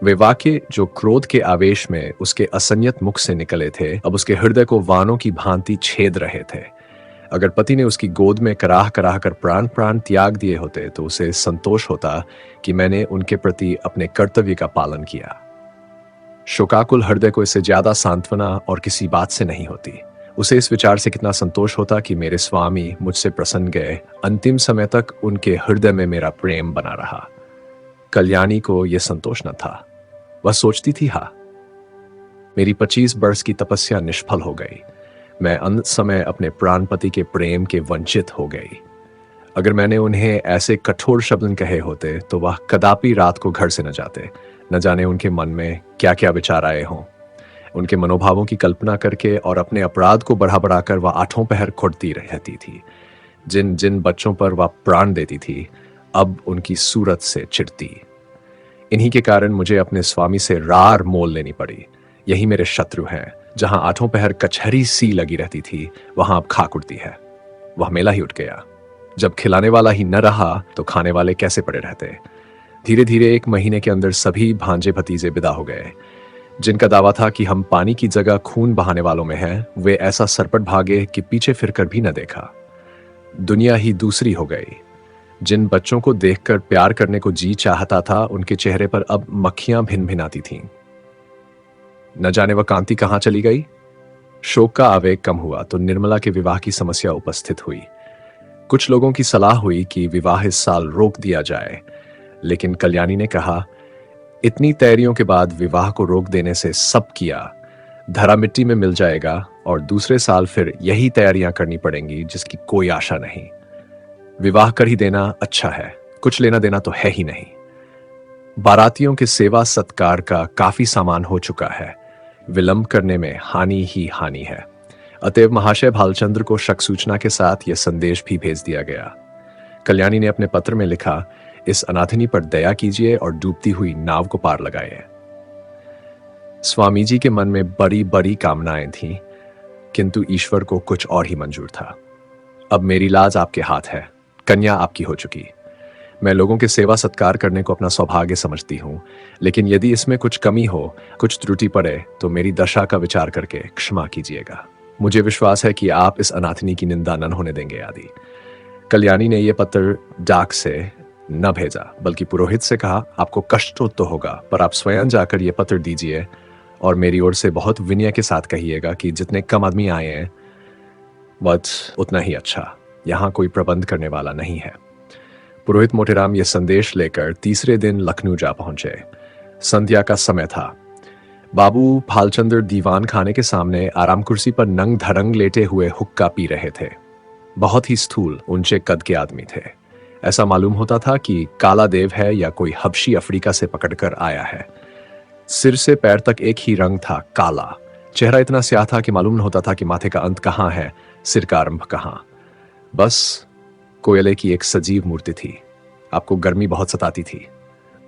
वे वाक्य जो क्रोध के आवेश में उसके असंयत मुख से निकले थे, अब उसके हृदय को वानों की भांति छेद रहे थे। अगर पति ने उसकी गोद में कराह कराह कर प्राण प्राण त्याग दिए होते तो उसे संतोष होता कि मैंने उनके प्रति अपने कर्तव्य का पालन किया। शोकाकुल हृदय को इससे ज्यादा सांत्वना और किसी बात से नहीं होती। उसे इस विचार से कितना संतोष होता कि मेरे स्वामी मुझसे प्रसन्न गए, अंतिम समय तक उनके हृदय में मेरा प्रेम बना रहा। कल्याणी को यह संतोष न था। वह सोचती थी, हाँ, मेरी 25 वर्ष की तपस्या निष्फल हो गई। मैं अंत समय अपने प्राणपति के प्रेम के वंचित हो गई। अगर मैंने उन्हें ऐसे कठोर शब्द कहे होते तो वह कदापि रात को घर से न जाते। न जाने उनके मन में क्या क्या विचार आए हों। उनके मनोभावों की कल्पना करके और अपने अपराध को बढ़ा बढ़ाकर वह आठों पहर खुड़ती रहती थी। जिन जिन बच्चों पर वह प्राण देती थी, अब उनकी सूरत से चिढ़ती। इन्हीं के कारण मुझे अपने स्वामी से रार मोल लेनी पड़ी। यही मेरे शत्रु हैं। जहां आठों पहर कचहरी सी लगी रहती थी, वहां अब खाक उठती है। वह मेला ही उठ गया। जब खिलाने वाला ही न रहा तो खाने वाले कैसे पड़े रहते। धीरे धीरे 1 महीने के अंदर सभी भांजे भतीजे विदा हो गए। जिनका दावा था कि हम पानी की जगह खून बहाने वालों में हैं, वे ऐसा सरपट भागे कि पीछे फिरकर भी न देखा। दुनिया ही दूसरी हो गई। जिन बच्चों को देखकर प्यार करने को जी चाहता था, उनके चेहरे पर अब मक्खियां भिन भिनाती थीं। न जाने वह कांति कहां चली गई। शोक का आवेग कम हुआ तो निर्मला के विवाह की समस्या उपस्थित हुई। कुछ लोगों की सलाह हुई कि विवाह इस साल रोक दिया जाए, लेकिन कल्याणी ने कहा, इतनी तैयारियों के बाद विवाह को रोक देने से सब किया धरा मिट्टी में मिल जाएगा और दूसरे साल फिर यही तैयारियां करनी पड़ेंगी जिसकी कोई आशा नहीं। विवाह कर ही देना अच्छा है, कुछ लेना देना तो है ही नहीं। बारातियों के सेवा सत्कार का काफी सामान हो चुका है। विलंब करने में हानि ही हानि है। अतएव महाशय भालचंद्र को शक सूचना के साथ यह संदेश भी भेज दिया गया। कल्याणी ने अपने पत्र में लिखा, इस अनाथिनी पर दया कीजिए और डूबती हुई नाव को पार लगाइए। स्वामी जी के मन में बड़ी बड़ी कामनाएं थीं, किंतु ईश्वर को कुछ और ही मंजूर था। अब मेरी लाज आपके हाथ है, कन्या आपकी हो चुकी। मैं लोगों के सेवा सत्कार करने को अपना सौभाग्य समझती हूं, लेकिन यदि इसमें कुछ कमी हो, कुछ त्रुटि पड़े तो मेरी दशा का विचार करके क्षमा कीजिएगा। मुझे विश्वास है कि आप इस अनाथिनी की निंदा न होने देंगे आदि। कल्याणी ने यह पत्र डाक से न भेजा, बल्कि पुरोहित से कहा, आपको कष्ट तो होगा, पर आप स्वयं जाकर यह पत्र दीजिए और मेरी ओर से बहुत विनय के साथ कहिएगा कि जितने कम आदमी आए हैं बस उतना ही अच्छा। यहां कोई प्रबंध करने वाला नहीं है। पुरोहित मोटेराम यह संदेश लेकर तीसरे दिन लखनऊ जा पहुंचे। संध्या का समय था। बाबू भालचंद्र दीवान खाने के सामने आराम कुर्सी पर नंग धड़ंग लेटे हुए हुक्का पी रहे थे। बहुत ही स्थूल ऊंचे कद के आदमी थे। ऐसा मालूम होता था कि काला देव है या कोई हबशी अफ्रीका से पकड़कर आया है। सिर से पैर तक एक ही रंग था, काला। चेहरा इतना स्याह था कि मालूम न होता था कि माथे का अंत कहां है, सिर का आरंभ कहां। बस कोयले की एक सजीव मूर्ति थी। आपको गर्मी बहुत सताती थी।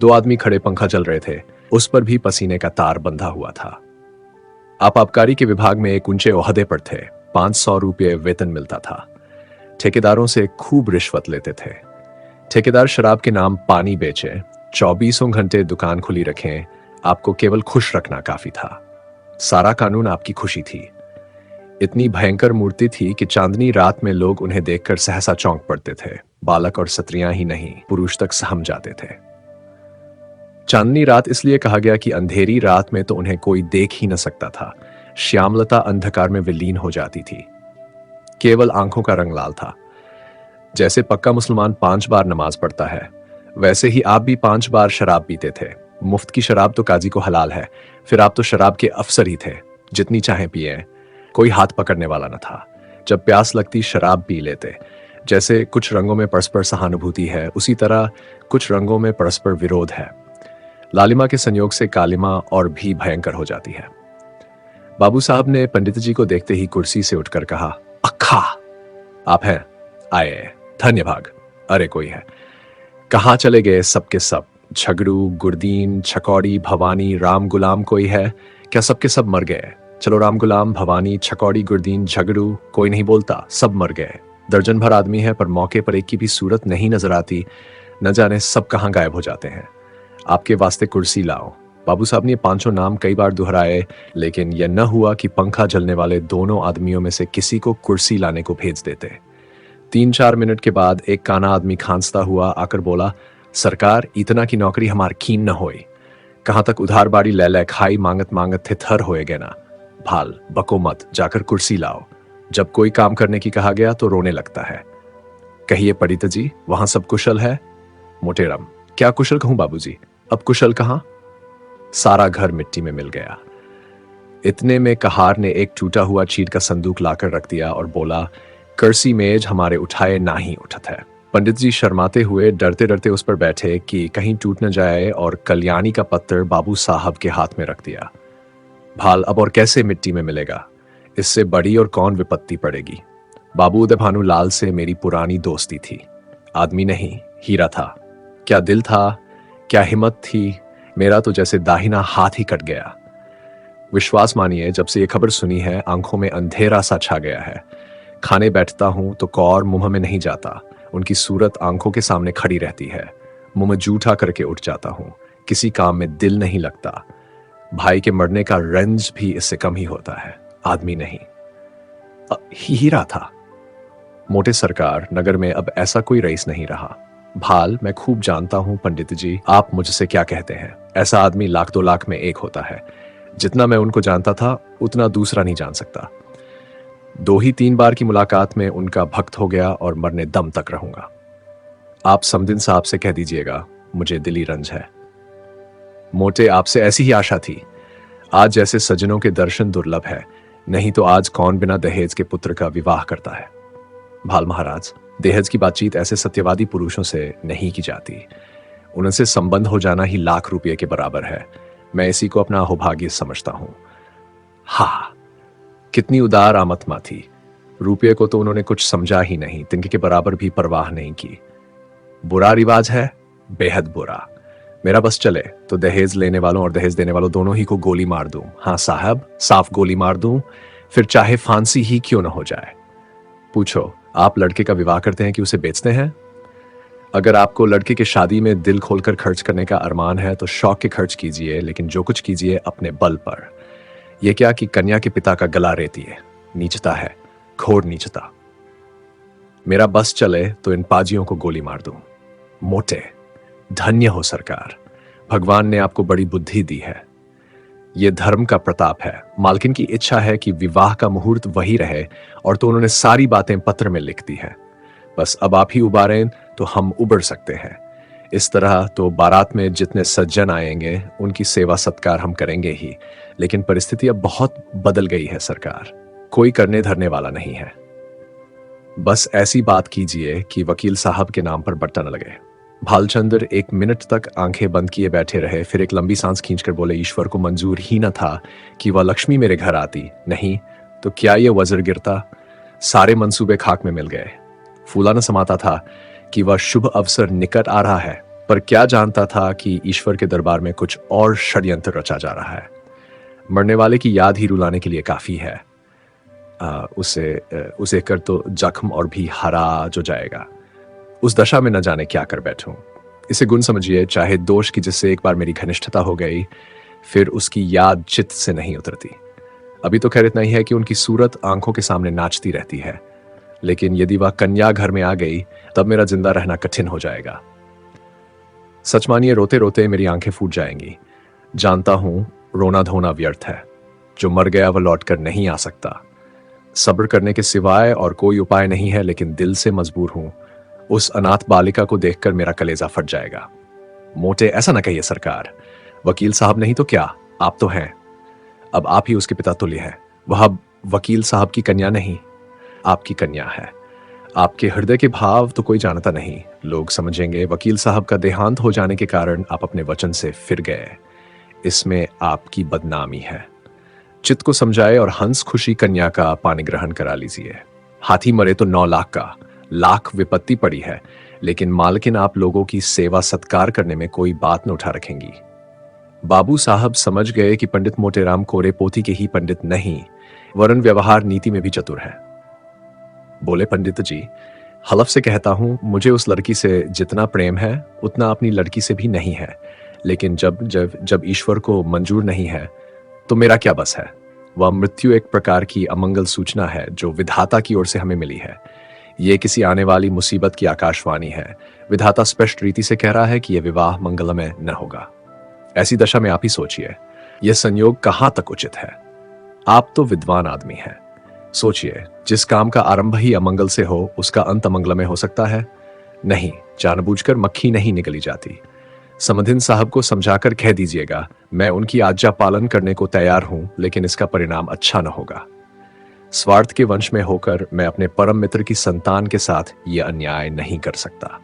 2 आदमी खड़े पंखा चल रहे थे, उस पर भी पसीने का तार बंधा हुआ था। आप आबकारी के विभाग में एक ऊंचे ओहदे पर थे। 500 रुपये वेतन मिलता था। ठेकेदारों से खूब रिश्वत लेते थे। ठेकेदार शराब के नाम पानी बेचे, 24 घंटे दुकान खुली रखें, आपको केवल खुश रखना काफी था। सारा कानून आपकी खुशी थी। इतनी भयंकर मूर्ति थी कि चांदनी रात में लोग उन्हें देखकर सहसा चौंक पड़ते थे। बालक और स्त्रियां ही नहीं, पुरुष तक सहम जाते थे। चांदनी रात इसलिए कहा गया कि अंधेरी रात में तो उन्हें कोई देख ही न सकता था। श्यामलता अंधकार में विलीन हो जाती थी। केवल आंखों का रंग लाल था। जैसे पक्का मुसलमान 5 बार नमाज पढ़ता है, वैसे ही आप भी 5 बार शराब पीते थे। मुफ्त की शराब तो काजी को हलाल है, फिर आप तो शराब के अफसर ही थे। जितनी चाहे पिए, कोई हाथ पकड़ने वाला न था। जब प्यास लगती शराब पी लेते। जैसे कुछ रंगों में परस्पर सहानुभूति है, उसी तरह कुछ रंगों में परस्पर विरोध है। लालिमा के संयोग से कालिमा और भी भयंकर हो जाती है। बाबू साहब ने पंडित जी को देखते ही कुर्सी से उठकर कहा, अक्खा आप हैं? आए, धन्य भाग। अरे कोई है। कहाँ चले गए सबके सब? झगड़ू, गुरदीन, छकौड़ी, भवानी, राम गुलाम कोई है क्या? सबके सब मर गए। चलो राम गुलाम, भवानी, छकौड़ी, गुरदीन, झगड़ू कोई नहीं बोलता, सब मर गए। दर्जन भर आदमी है पर मौके पर एक की भी सूरत नहीं नजर आती। न जाने सब कहाँ गायब हो जाते हैं। आपके वास्ते कुर्सी लाओ। बाबू साहब ने 500 नाम कई बार दोहराए, लेकिन यह न हुआ कि पंखा जलने वाले दोनों आदमियों में से किसी को कुर्सी लाने को भेज देते। 3-4 मिनट के बाद एक काना आदमी खांसता हुआ आकर बोला, सरकार इतना की नौकरी हमार कीन न होई। कहाँ तक उधार बाड़ी ले ले खाई मांगत मांगत थे थर होए गए ना। भाल बको मत, जाकर कुर्सी लाओ। जब कोई काम करने की कहा गया तो रोने लगता है। कहिए पंडित जी, वहां सब कुशल है? मोटेराम, क्या कुशल कहूं बाबूजी, अब कुशल कहां? सारा घर मिट्टी में मिल गया। इतने में कहार ने एक टूटा हुआ चीट का संदूक लाकर रख दिया और बोला, कर्सी मेज हमारे उठाए ना ही उठत है। पंडित जी शर्माते हुए डरते डरते उस पर बैठे कि कहीं टूट न जाए और कल्याणी का पत्थर बाबू साहब के हाथ में रख दिया। भाल अब और कैसे मिट्टी में मिलेगा? इससे बड़ी और कौन विपत्ति पड़ेगी। बाबू उदय भानु लाल से मेरी पुरानी दोस्ती थी। आदमी नहीं, हीरा था। क्या दिल था, क्या हिम्मत थी। मेरा तो जैसे दाहिना हाथ ही कट गया। विश्वास मानिए, जब से ये खबर सुनी है आंखों में अंधेरा सा छा गया है। खाने बैठता हूं तो कौर मुंह में नहीं जाता। उनकी सूरत आंखों के सामने खड़ी रहती है। मुंह में जूठा करके उठ जाता हूं। किसी काम में दिल नहीं लगता। भाई के मरने का रंज भी इससे कम ही होता है। आदमी नहीं, हीरा था। मोटे सरकार, नगर में अब ऐसा कोई रईस नहीं रहा। भाल मैं खूब जानता हूं पंडित जी, आप मुझसे क्या कहते हैं। ऐसा आदमी 1-2 लाख में एक होता है। जितना मैं उनको जानता था उतना दूसरा नहीं जान सकता। 2 ही 3 बार की मुलाकात में उनका भक्त हो गया और मरने दम तक रहूंगा। आप समदिन साहब से कह दीजिएगा, मुझे दिली रंज है। मोटे, आपसे ऐसी ही आशा थी। आज जैसे सज्जनों के दर्शन दुर्लभ है, नहीं तो आज कौन बिना दहेज के पुत्र का विवाह करता है। भाल महाराज, दहेज की बातचीत ऐसे सत्यवादी पुरुषों से नहीं की जाती। उनसे संबंध हो जाना ही लाख रुपये के बराबर है। मैं इसी को अपना अहोभाग्य समझता हूं। हा, कितनी उदार आत्मा थी। रुपये को तो उन्होंने कुछ समझा ही नहीं, तिनके के बराबर भी परवाह नहीं की। बुरा रिवाज है, बेहद बुरा। मेरा बस चले तो दहेज लेने वालों और दहेज देने वालों दोनों ही को गोली मार दूं। हाँ साहब, साफ गोली मार दूं, फिर चाहे फांसी ही क्यों न हो जाए। पूछो, आप लड़के का विवाह करते हैं कि उसे बेचते हैं? अगर आपको लड़के की शादी में दिल खोलकर खर्च करने का अरमान है तो शौक के खर्च कीजिए, लेकिन जो कुछ कीजिए अपने बल पर। यह क्या कि कन्या के पिता का गला रेतिए। नीचता है, घोर नीचता। मेरा बस चले तो इन पाजियों को गोली मार दूं। मोटे, धन्य हो सरकार, भगवान ने आपको बड़ी बुद्धि दी है। यह धर्म का प्रताप है। मालकिन की इच्छा है कि विवाह का मुहूर्त वही रहे, और तो उन्होंने सारी बातें पत्र में लिख दी है। बस अब आप ही उबारें तो हम उबर सकते हैं। इस तरह तो बारात में जितने सज्जन आएंगे उनकी सेवा सत्कार हम करेंगे ही, लेकिन परिस्थिति अब बहुत बदल गई है सरकार। कोई करने धरने वाला नहीं है। बस ऐसी बात कीजिए कि वकील साहब के नाम पर बट्टा न लगे। भालचंद्र 1 मिनट तक आंखें बंद किए बैठे रहे, फिर एक लंबी सांस खींचकर बोले, ईश्वर को मंजूर ही न था कि वह लक्ष्मी मेरे घर आती। नहीं तो क्या यह वज्र गिरता। सारे मंसूबे खाक में मिल गए। फूला न समाता था कि वह शुभ अवसर निकट आ रहा है, पर क्या जानता था कि ईश्वर के दरबार में कुछ और षड्यंत्र रचा जा रहा है। मरने वाले की याद ही रुलाने के लिए काफी है। उसे कर तो जख्म और भी हरा जो जाएगा। उस दशा में न जाने क्या कर बैठूं। इसे गुण समझिए, चाहे दोष की जिससे एक बार मेरी घनिष्ठता हो गई, फिर उसकी याद चित्त से नहीं उतरती। अभी तो खैर इतना ही है कि उनकी सूरत आंखों के सामने नाचती रहती है, लेकिन यदि वह कन्या घर में आ गई तब मेरा जिंदा रहना कठिन हो जाएगा। सच मानिए, रोते रोते मेरी आंखें फूट जाएंगी। जानता हूं रोना धोना व्यर्थ है। जो मर गया वह लौट कर नहीं आ सकता। सब्र करने के सिवाय और कोई उपाय नहीं है, लेकिन दिल से मजबूर हूं। उस अनाथ बालिका को देखकर मेरा कलेजा फट जाएगा। मोटे, ऐसा न कहिए सरकार। वकील साहब नहीं तो क्या, आप तो हैं। अब आप ही उसके पिता तुल्य हैं। वह अब वकील साहब की कन्या नहीं, आपकी कन्या है। आपके हृदय के भाव तो कोई जानता नहीं। लोग समझेंगे वकील साहब का देहांत हो जाने के कारण आप अपने वचन से फिर गए। इसमें आपकी बदनामी है। चित्त को समझाए और हंस खुशी कन्या का पानी ग्रहण करा लीजिए। हाथी मरे तो 9 लाख का, लाख विपत्ति पड़ी है, लेकिन मालकिन आप लोगों की सेवा सत्कार करने में कोई बात न उठा रखेंगी। बाबू साहब समझ गए कि पंडित मोटेराम कोरे पोथी के ही पंडित नहीं, वरन व्यवहार नीति में भी चतुर है। बोले, पंडित जी, हलफ से कहता हूं, मुझे उस लड़की से जितना प्रेम है उतना अपनी लड़की से भी नहीं है, लेकिन जब जब जब ईश्वर को मंजूर नहीं है तो मेरा क्या बस है। वह मृत्यु एक प्रकार की अमंगल सूचना है जो विधाता की ओर से हमें मिली है। ये किसी आने वाली मुसीबत की आकाशवाणी है। विधाता स्पष्ट रीति से कह रहा है कि यह विवाह मंगलमय न होगा। ऐसी दशा में आप ही सोचिए, यह संयोग कहां तक उचित है। आप तो विद्वान आदमी हैं, सोचिए, जिस काम का आरंभ ही अमंगल से हो उसका अंत अमंगलमय हो सकता है? नहीं, जानबूझकर मक्खी नहीं निकली जाती। समधिन साहब को समझाकर कह दीजिएगा, मैं उनकी आज्ञा पालन करने को तैयार हूं, लेकिन इसका परिणाम अच्छा न होगा। स्वार्थ के वंश में होकर मैं अपने परम मित्र की संतान के साथ यह अन्याय नहीं कर सकता।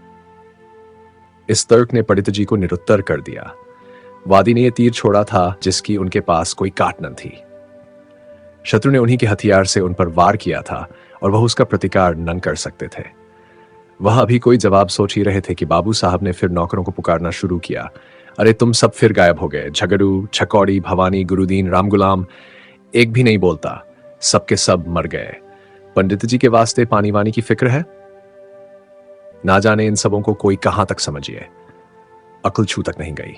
इस तर्क ने पंडित जी को निरुत्तर कर दिया। वादी ने यह तीर छोड़ा था जिसकी उनके पास कोई काट न थी। शत्रु ने उन्हीं के हथियार से उन पर वार किया था और वह उसका प्रतिकार न कर सकते थे। वह अभी कोई जवाब सोच ही रहे थे कि बाबू साहब ने फिर नौकरों को पुकारना शुरू किया। अरे तुम सब फिर गायब हो गए। झगड़ू, छकौड़ी, भवानी, गुरुदीन, रामगुलाम, एक भी नहीं बोलता। सबके सब मर गए। पंडित जी के वास्ते पानी वानी की फिक्र है? ना जाने इन सबों को कोई कहां तक समझिए, अक्ल छू तक नहीं गई।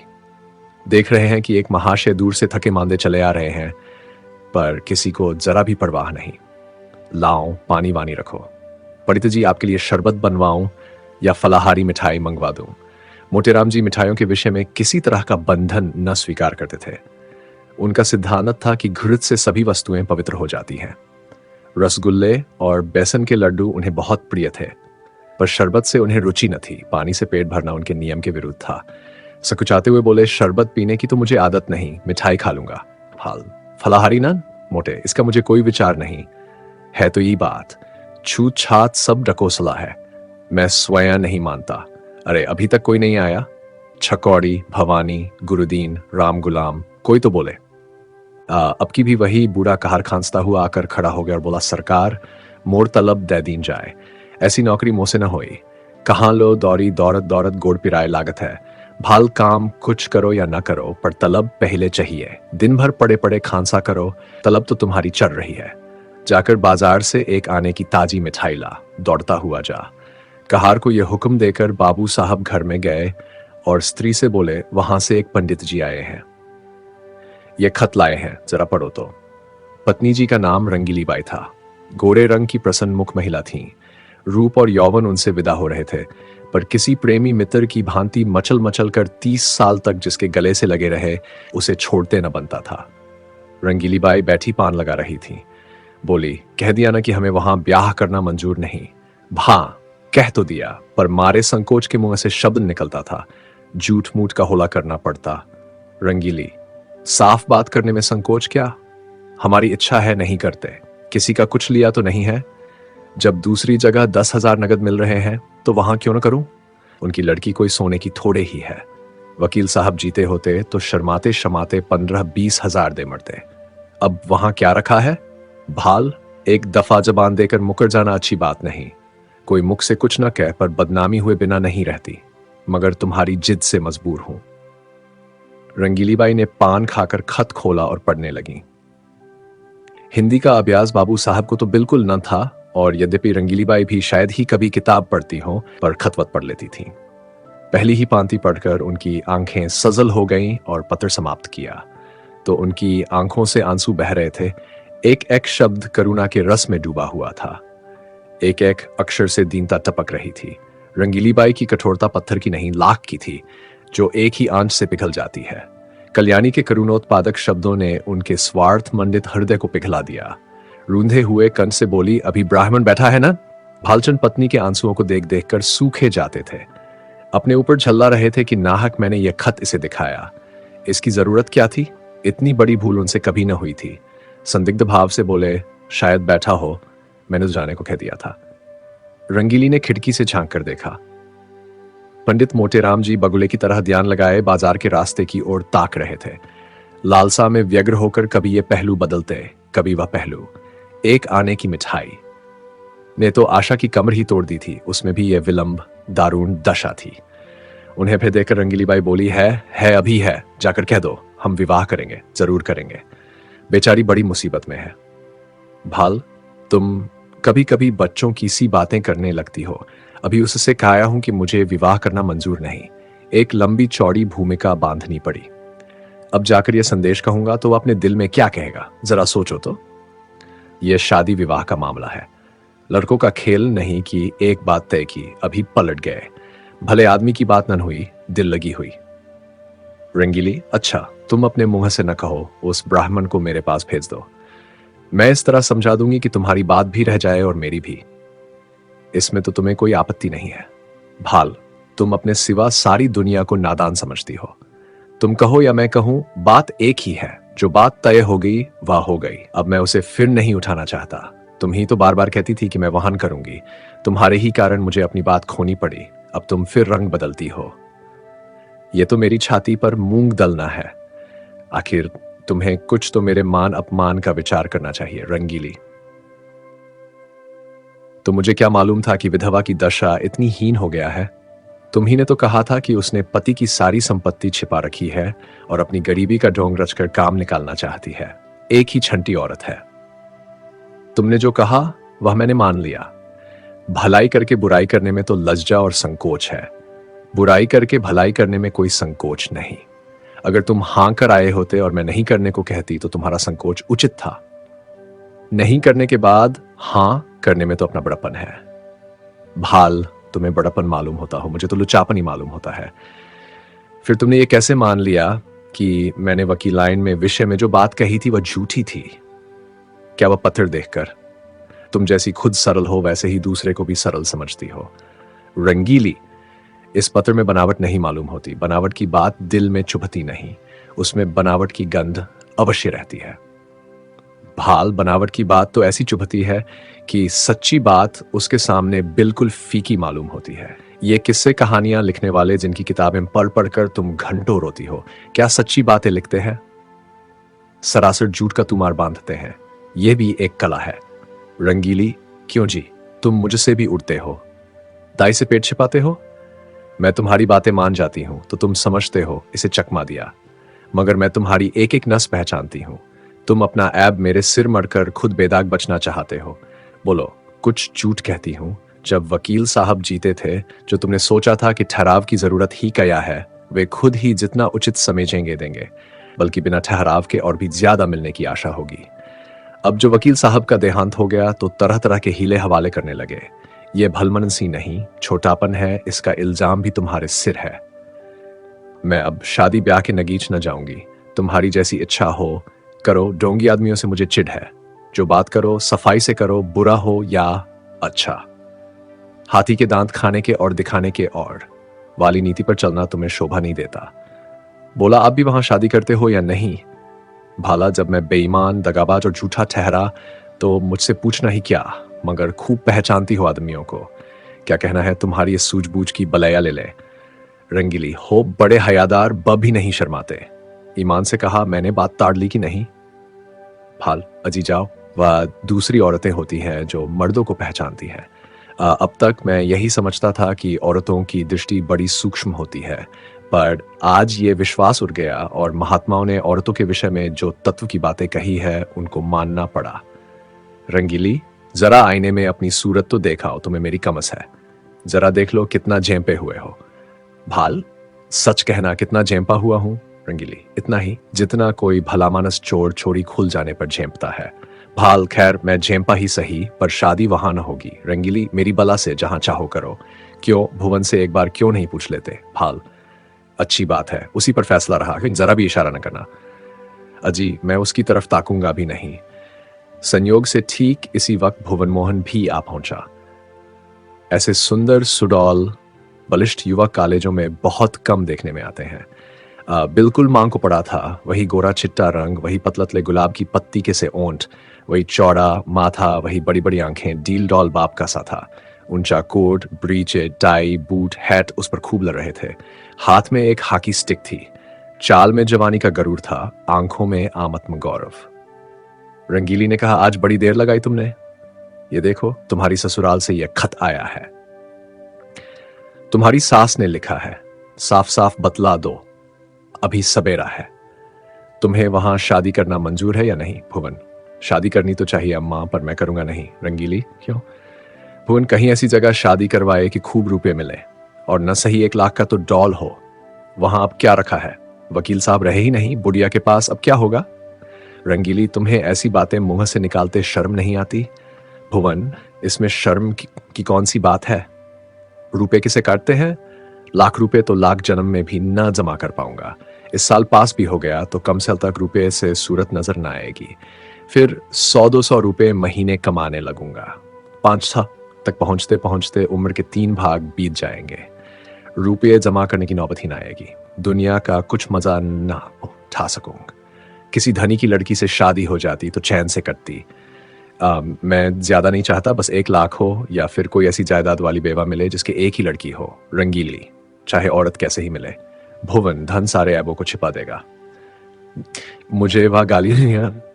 देख रहे हैं कि एक महाशय दूर से थके मांदे चले आ रहे हैं, पर किसी को जरा भी परवाह नहीं। लाओ, पानी वानी रखो। पंडित जी, आपके लिए शरबत बनवाऊं या फलाहारी मिठाई मंगवा दूं? मोटेराम जी मिठाइयों के विषय में किसी तरह का बंधन न स्वीकार करते थे। उनका सिद्धांत था कि घृत से सभी वस्तुएं पवित्र हो जाती हैं। रसगुल्ले और बेसन के लड्डू उन्हें बहुत प्रिय थे, पर शरबत से उन्हें रुचि न थी। पानी से पेट भरना उनके नियम के विरुद्ध था। सकुचाते हुए बोले, शरबत पीने की तो मुझे आदत नहीं, मिठाई खा लूंगा। फलाहारी ना? मोटे, इसका मुझे कोई विचार नहीं है। तो ये बात छूत छात सब डकोसला है। मैं स्वयं नहीं मानता। अरे अभी तक कोई नहीं आया? छकौड़ी, भवानी, गुरुदीन, राम गुलाम, कोई तो बोले। अब की भी वही बूढ़ा कहार खांसता हुआ आकर खड़ा हो गया और बोला, सरकार, मोर तलब दे दीन जाए। ऐसी नौकरी मुंह से न होई। कहां लो दौरी दौरत दौरत गोड़ पिराए लागत है। भाल काम कुछ करो या ना करो, पर तलब पहले चाहिए। दिन भर पड़े पड़े खांसा करो, तलब तो तुम्हारी चढ़ रही है। जाकर बाजार से एक आने की ताजी मिठाई ला, दौड़ता हुआ जा। कहार को यह हुक्म देकर बाबू साहब घर में गए और स्त्री से बोले, वहां से एक पंडित जी आए हैं, ये खत लाए हैं, जरा पढ़ो तो। पत्नी जी का नाम रंगीली बाई था। गोरे रंग की प्रसन्न मुख महिला थीं। रूप और यौवन उनसे विदा हो रहे थे, पर किसी प्रेमी मित्र की भांति मचल मचल कर 30 साल तक जिसके गले से लगे रहे, उसे छोड़ते न बनता था। रंगीली बाई बैठी पान लगा रही थी। बोली, कह दिया ना कि हमें वहां ब्याह करना मंजूर नहीं। हाँ, कह तो दिया, पर मारे संकोच के मुंह से शब्द निकलता था। झूठ मूठ का होला करना पड़ता। रंगीली, साफ बात करने में संकोच क्या? हमारी इच्छा है, नहीं करते। किसी का कुछ लिया तो नहीं है। जब दूसरी जगह 10,000 नगद मिल रहे हैं तो वहां क्यों न करूं? उनकी लड़की कोई सोने की थोड़े ही है। वकील साहब जीते होते तो शर्माते शर्माते 15-20 हजार दे मरते। अब वहां क्या रखा है? भाल, एक दफा जबान देकर मुकर जाना अच्छी बात नहीं। कोई मुख से कुछ न कह, पर बदनामी हुए बिना नहीं रहती। मगर तुम्हारी जिद से मजबूर हूं। रंगीली बाई ने पान खाकर खत खोला और पढ़ने लगी। हिंदी का अभ्यास बाबू साहब को तो बिल्कुल न था, और यद्यपि रंगीली बाई भी शायद ही कभी किताब पढ़ती हो, पर खतवत पढ़ लेती थीं। पहली ही पांति पढ़कर उनकी आंखें सजल हो गईं और पत्र समाप्त किया तो उनकी आंखों से आंसू बह रहे थे। एक एक शब्द करुणा के रस में डूबा हुआ था। एक एक अक्षर से दीनता टपक रही थी। रंगीली बाई की कठोरता पत्थर की नहीं, लाख की थी, जो एक ही आंच से पिघल जाती है। कल्याणी के करुणोत्पादक शब्दों ने उनके स्वार्थ मंडित हृदय को पिघला दिया। रूंधे हुए कंठ से बोली, अभी ब्राह्मण बैठा है ना? भालचंद पत्नी के आंसुओं को देख देख कर सूखे जाते थे। अपने ऊपर झल्ला रहे थे कि नाहक मैंने यह खत इसे दिखाया। इसकी जरूरत क्या थी? इतनी बड़ी भूल उनसे कभी न हुई थी। संदिग्ध भाव से बोले, शायद बैठा हो, मैंने जाने को कह दिया था। रंगीली ने खिड़की से झांक कर देखा। पंडित मोटेराम जी बगुले की तरह ध्यान लगाए बाजार के रास्ते की ओर ताक रहे थे, लालसा में व्यग्र होकर। कभी ये पहलू बदलते, कभी वह पहलू। एक आने की मिठाई ने तो आशा की कमर ही तोड़ दी थी, उसमें भी यह विलंब दारुण दशा थी। उन्हें फिर देखकर रंगीली बाई बोली, है अभी है, जाकर कह दो हम विवाह करेंगे, जरूर करेंगे। बेचारी बड़ी मुसीबत में है। भाल, तुम कभी कभी बच्चों की सी बातें करने लगती हो। अभी उससे कहा हूं कि मुझे विवाह करना मंजूर नहीं। एक लंबी चौड़ी भूमिका बांधनी पड़ी। अब जाकर यह संदेश कहूंगा तो वह अपने दिल में क्या कहेगा, जरा सोचो तो। यह शादी विवाह का मामला है, लड़कों का खेल नहीं कि एक बात तय की अभी पलट गए। भले आदमी की बात न हुई, दिल लगी हुई। रंगीली, अच्छा तुम अपने मुंह से न कहो, उस ब्राह्मण को मेरे पास भेज दो। मैं इस तरह समझा दूंगी कि तुम्हारी बात भी रह जाए और मेरी भी। इसमें तो तुम्हें कोई आपत्ति नहीं है। भाल, तुम अपने सिवा सारी दुनिया को नादान समझती हो। तुम कहो या मैं कहूं, बात एक ही है। जो बात तय हो गई वह हो गई। अब मैं उसे फिर नहीं उठाना चाहता। तुम ही तो बार बार कहती थी कि मैं वहन करूंगी। तुम्हारे ही कारण मुझे अपनी बात खोनी पड़ी। अब तुम फिर रंग बदलती हो। यह तो मेरी छाती पर मूंग दलना है। आखिर तुम्हें कुछ तो मेरे मान अपमान का विचार करना चाहिए। रंगीली, तो मुझे क्या मालूम था कि विधवा की दशा इतनी हीन हो गया है। तुम ही ने तो कहा था कि उसने पति की सारी संपत्ति छिपा रखी है और अपनी गरीबी का ढोंग रचकर काम निकालना चाहती है। एक ही छंटी औरत है। तुमने जो कहा वह मैंने मान लिया। भलाई करके बुराई करने में तो लज्जा और संकोच है, बुराई करके भलाई करने में कोई संकोच नहीं। अगर तुम हां कर आए होते और मैं नहीं करने को कहती तो तुम्हारा संकोच उचित था। नहीं करने के बाद हां करने में तो अपना बड़प्पन है। भाल, तुम्हें बड़प्पन मालूम होता हो, मुझे तो लुचापन ही मालूम होता है। फिर तुमने ये कैसे मान लिया कि मैंने वकीलाइन में विषय में जो बात कही थी वह झूठी थी? क्या वह पत्थर देखकर? तुम जैसी खुद सरल हो वैसे ही दूसरे को भी सरल समझती हो। रंगीली, इस पत्र में बनावट नहीं मालूम होती। बनावट की बात दिल में चुभती नहीं, उसमें बनावट की गंध अवश्य रहती है। भाल, बनावट की बात तो ऐसी चुभती है कि सच्ची बात उसके सामने बिल्कुल फीकी मालूम होती है। ये किस्से कहानियां लिखने वाले जिनकी किताबें पढ़ पढ़कर तुम घंटों रोती हो, क्या सच्ची बातें लिखते हैं? सरासर झूठ का तुमार बांधते हैं। यह भी एक कला है। रंगीली, क्यों जी, तुम मुझसे भी उड़ते हो, दाई से पेट छिपाते हो। मैं तुम्हारी बातें मान जाती हूं तो तुम समझते हो इसे चकमा दिया, मगर मैं तुम्हारी एक एक नस पहचानती हूं। तुम अपना ऐब मेरे सिर मरकर खुद बेदाग बचना चाहते हो। बोलो, कुछ झूठ कहती हूं। जब वकील साहब जीते थे, जो तुमने सोचा था कि ठहराव की जरूरत ही क्या है, वे खुद ही जितना उचित समझेंगे देंगे, बल्कि बिना ठहराव के और भी ज्यादा मिलने की आशा होगी। अब जो वकील साहब का देहांत हो गया तो तरह तरह के हीले हवाले करने लगे। ये भलमनसी नहीं, छोटापन है, इसका इल्जाम भी तुम्हारे सिर है। मैं अब शादी ब्याह के नगीच न जाऊंगी। तुम्हारी जैसी इच्छा हो करो। डोंगी आदमियों से मुझे चिढ़ है। जो बात करो सफाई से करो, बुरा हो या अच्छा। हाथी के दांत खाने के और दिखाने के और वाली नीति पर चलना तुम्हें शोभा नहीं देता। बोला, आप भी वहां शादी करते हो या नहीं? भाला, जब मैं बेईमान, दगाबाज और झूठा ठहरा तो मुझसे पूछना ही क्या, मगर खूब पहचानती हो आदमियों को। क्या कहना है तुम्हारी इस सूझबूझ की बलैया ले ले। रंगीली, हो बड़े हयादार, बब ही नहीं शर्माते। ईमान से कहा, मैंने बात ताड़ ली कि नहीं? भाल, अजी जाओ। वह दूसरी औरतें होती हैं जो मर्दों को पहचानती हैं। अब तक मैं यही समझता था कि औरतों की दृष्टि बड़ी सूक्ष्म होती है, पर आज ये विश्वास उड़ गया और महात्माओं ने औरतों के विषय में जो तत्व की बातें कही है उनको मानना पड़ा। रंगीली, जरा आईने में अपनी सूरत तो देखाओ, तुम्हें मेरी कमस है। जरा देख लो कितना झेंपे हुए हो। भाल, सच कहना, कितना झेंपा हुआ हूं? रंगीली, इतना ही जितना कोई भलामानस चोर छोरी खुल जाने पर झेंपता है। भाल, खैर मैं झेंपा ही सही, पर शादी वहां न होगी। रंगीली, मेरी बला से जहां चाहो करो। क्यों, भुवन से एक बार क्यों नहीं पूछ लेते? भाल, अच्छी बात है, उसी पर फैसला रहा, जरा भी इशारा न करना। अजी, मैं उसकी तरफ ताकूंगा भी नहीं। संयोग से ठीक इसी वक्त भुवन मोहन भी आ पहुंचा। ऐसे सुंदर सुडौल बलिष्ठ युवक कॉलेजों में बहुत कम देखने में आते हैं। बिल्कुल मांग को पड़ा था। वही गोरा चिट्टा रंग, वही पतलतले गुलाब की पत्ती के से ओंठ, वही चौड़ा माथा, वही बड़ी बड़ी आंखें, डील डॉल बाप का सा था। ऊंचा कोट, ब्रीचे, टाई, बूट, हैट उस पर खूब लग रहे थे। हाथ में एक हॉकी स्टिक थी। चाल में जवानी का गरूर था, आंखों में आत्म गौरव। रंगीली ने कहा, आज बड़ी देर लगाई तुमने। ये देखो, तुम्हारी ससुराल से यह खत आया है। तुम्हारी सास ने लिखा है, साफ साफ बतला दो, अभी सवेरा है। तुम्हें वहां शादी करना मंजूर है या नहीं? भुवन, शादी करनी तो चाहिए अम्मा, पर मैं करूंगा नहीं। रंगीली, क्यों? भुवन, कहीं ऐसी जगह शादी करवाए कि खूब रुपए मिले, और न सही 1 लाख का तो डॉल हो। वहां अब क्या रखा है? वकील साहब रहे ही नहीं, बुढ़िया के पास अब क्या होगा? रंगीली, तुम्हें ऐसी बातें मुंह से निकालते शर्म नहीं आती? भुवन, इसमें शर्म की कौन सी बात है? रुपए किसे काटते हैं? लाख रुपए तो लाख जन्म में भी न जमा कर पाऊंगा। इस साल पास भी हो गया तो कम साल तक रुपए से सूरत नजर न आएगी। फिर 100-200 रुपए महीने कमाने लगूंगा। 5 तक पहुंचते पहुंचते उम्र के 3 भाग बीत जाएंगे। रुपये जमा करने की नौबत ही ना आएगी। दुनिया का कुछ मजा ना उठा सकूंगा। किसी धनी की लड़की से शादी हो जाती तो चैन से कटती। मैं ज्यादा नहीं चाहता, बस 1 लाख हो, या फिर कोई ऐसी जायदाद वाली बेवा मिले जिसके एक ही लड़की हो। रंगीली, चाहे औरत कैसे ही मिले। भुवन, धन सारे ऐबों को छिपा देगा। मुझे वह गाली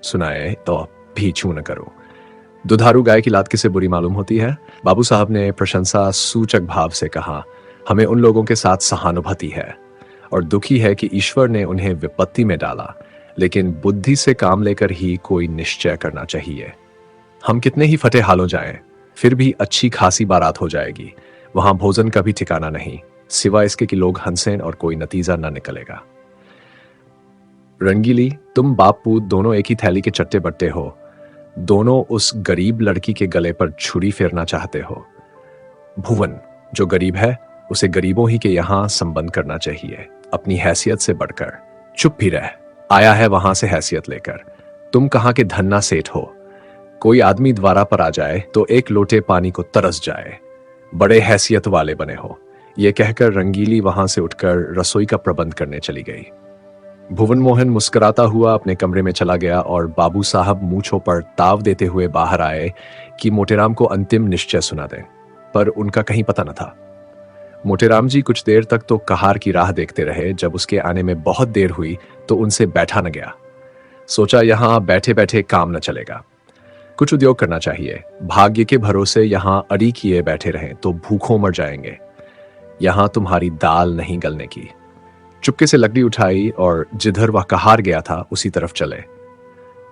सुनाए तो भी छू न करो। दुधारू गाय की लात किसे बुरी मालूम होती है? बाबू साहब ने प्रशंसा सूचक भाव से कहा, हमें उन लोगों के साथ सहानुभूति है और दुखी है कि ईश्वर ने उन्हें विपत्ति में डाला, लेकिन बुद्धि से काम लेकर ही कोई निश्चय करना चाहिए। हम कितने ही फटे हालों जाएं, फिर भी अच्छी खासी बारात हो जाएगी। वहां भोजन का भी ठिकाना नहीं, सिवा इसके कि लोग हंसें और कोई नतीजा न निकलेगा। रंगीली, तुम बाप पूत दोनों एक ही थैली के चट्टे बट्टे हो। दोनों उस गरीब लड़की के गले पर छुरी फेरना चाहते हो। भुवन, जो गरीब है उसे गरीबों ही के यहां संबंध करना चाहिए, अपनी हैसियत से बढ़कर। चुप भी रह, आया है वहां से हैसियत लेकर। तुम कहां के धन्ना सेठ हो? कोई आदमी द्वारा पर आ जाए तो एक लोटे पानी को तरस जाए। बड़े हैसियत वाले बने हो। यह कहकर रंगीली वहां से उठकर रसोई का प्रबंध करने चली गई। भुवन मोहन मुस्कुराता हुआ अपने कमरे में चला गया और बाबू साहब मूंछों पर ताव देते हुए बाहर आए कि मोटेराम को अंतिम निश्चय सुना दें, पर उनका कहीं पता न था। मोटेराम जी कुछ देर तक तो कहार की राह देखते रहे। जब उसके आने में बहुत देर हुई तो उनसे बैठा न गया। सोचा, यहां बैठे बैठे काम न चलेगा, कुछ उद्योग करना चाहिए। भाग्य के भरोसे यहां अड़ी किए बैठे रहें तो भूखों मर जाएंगे। यहां तुम्हारी दाल नहीं गलने की। चुपके से लकड़ी उठाई और जिधर वह कहार गया था उसी तरफ चले।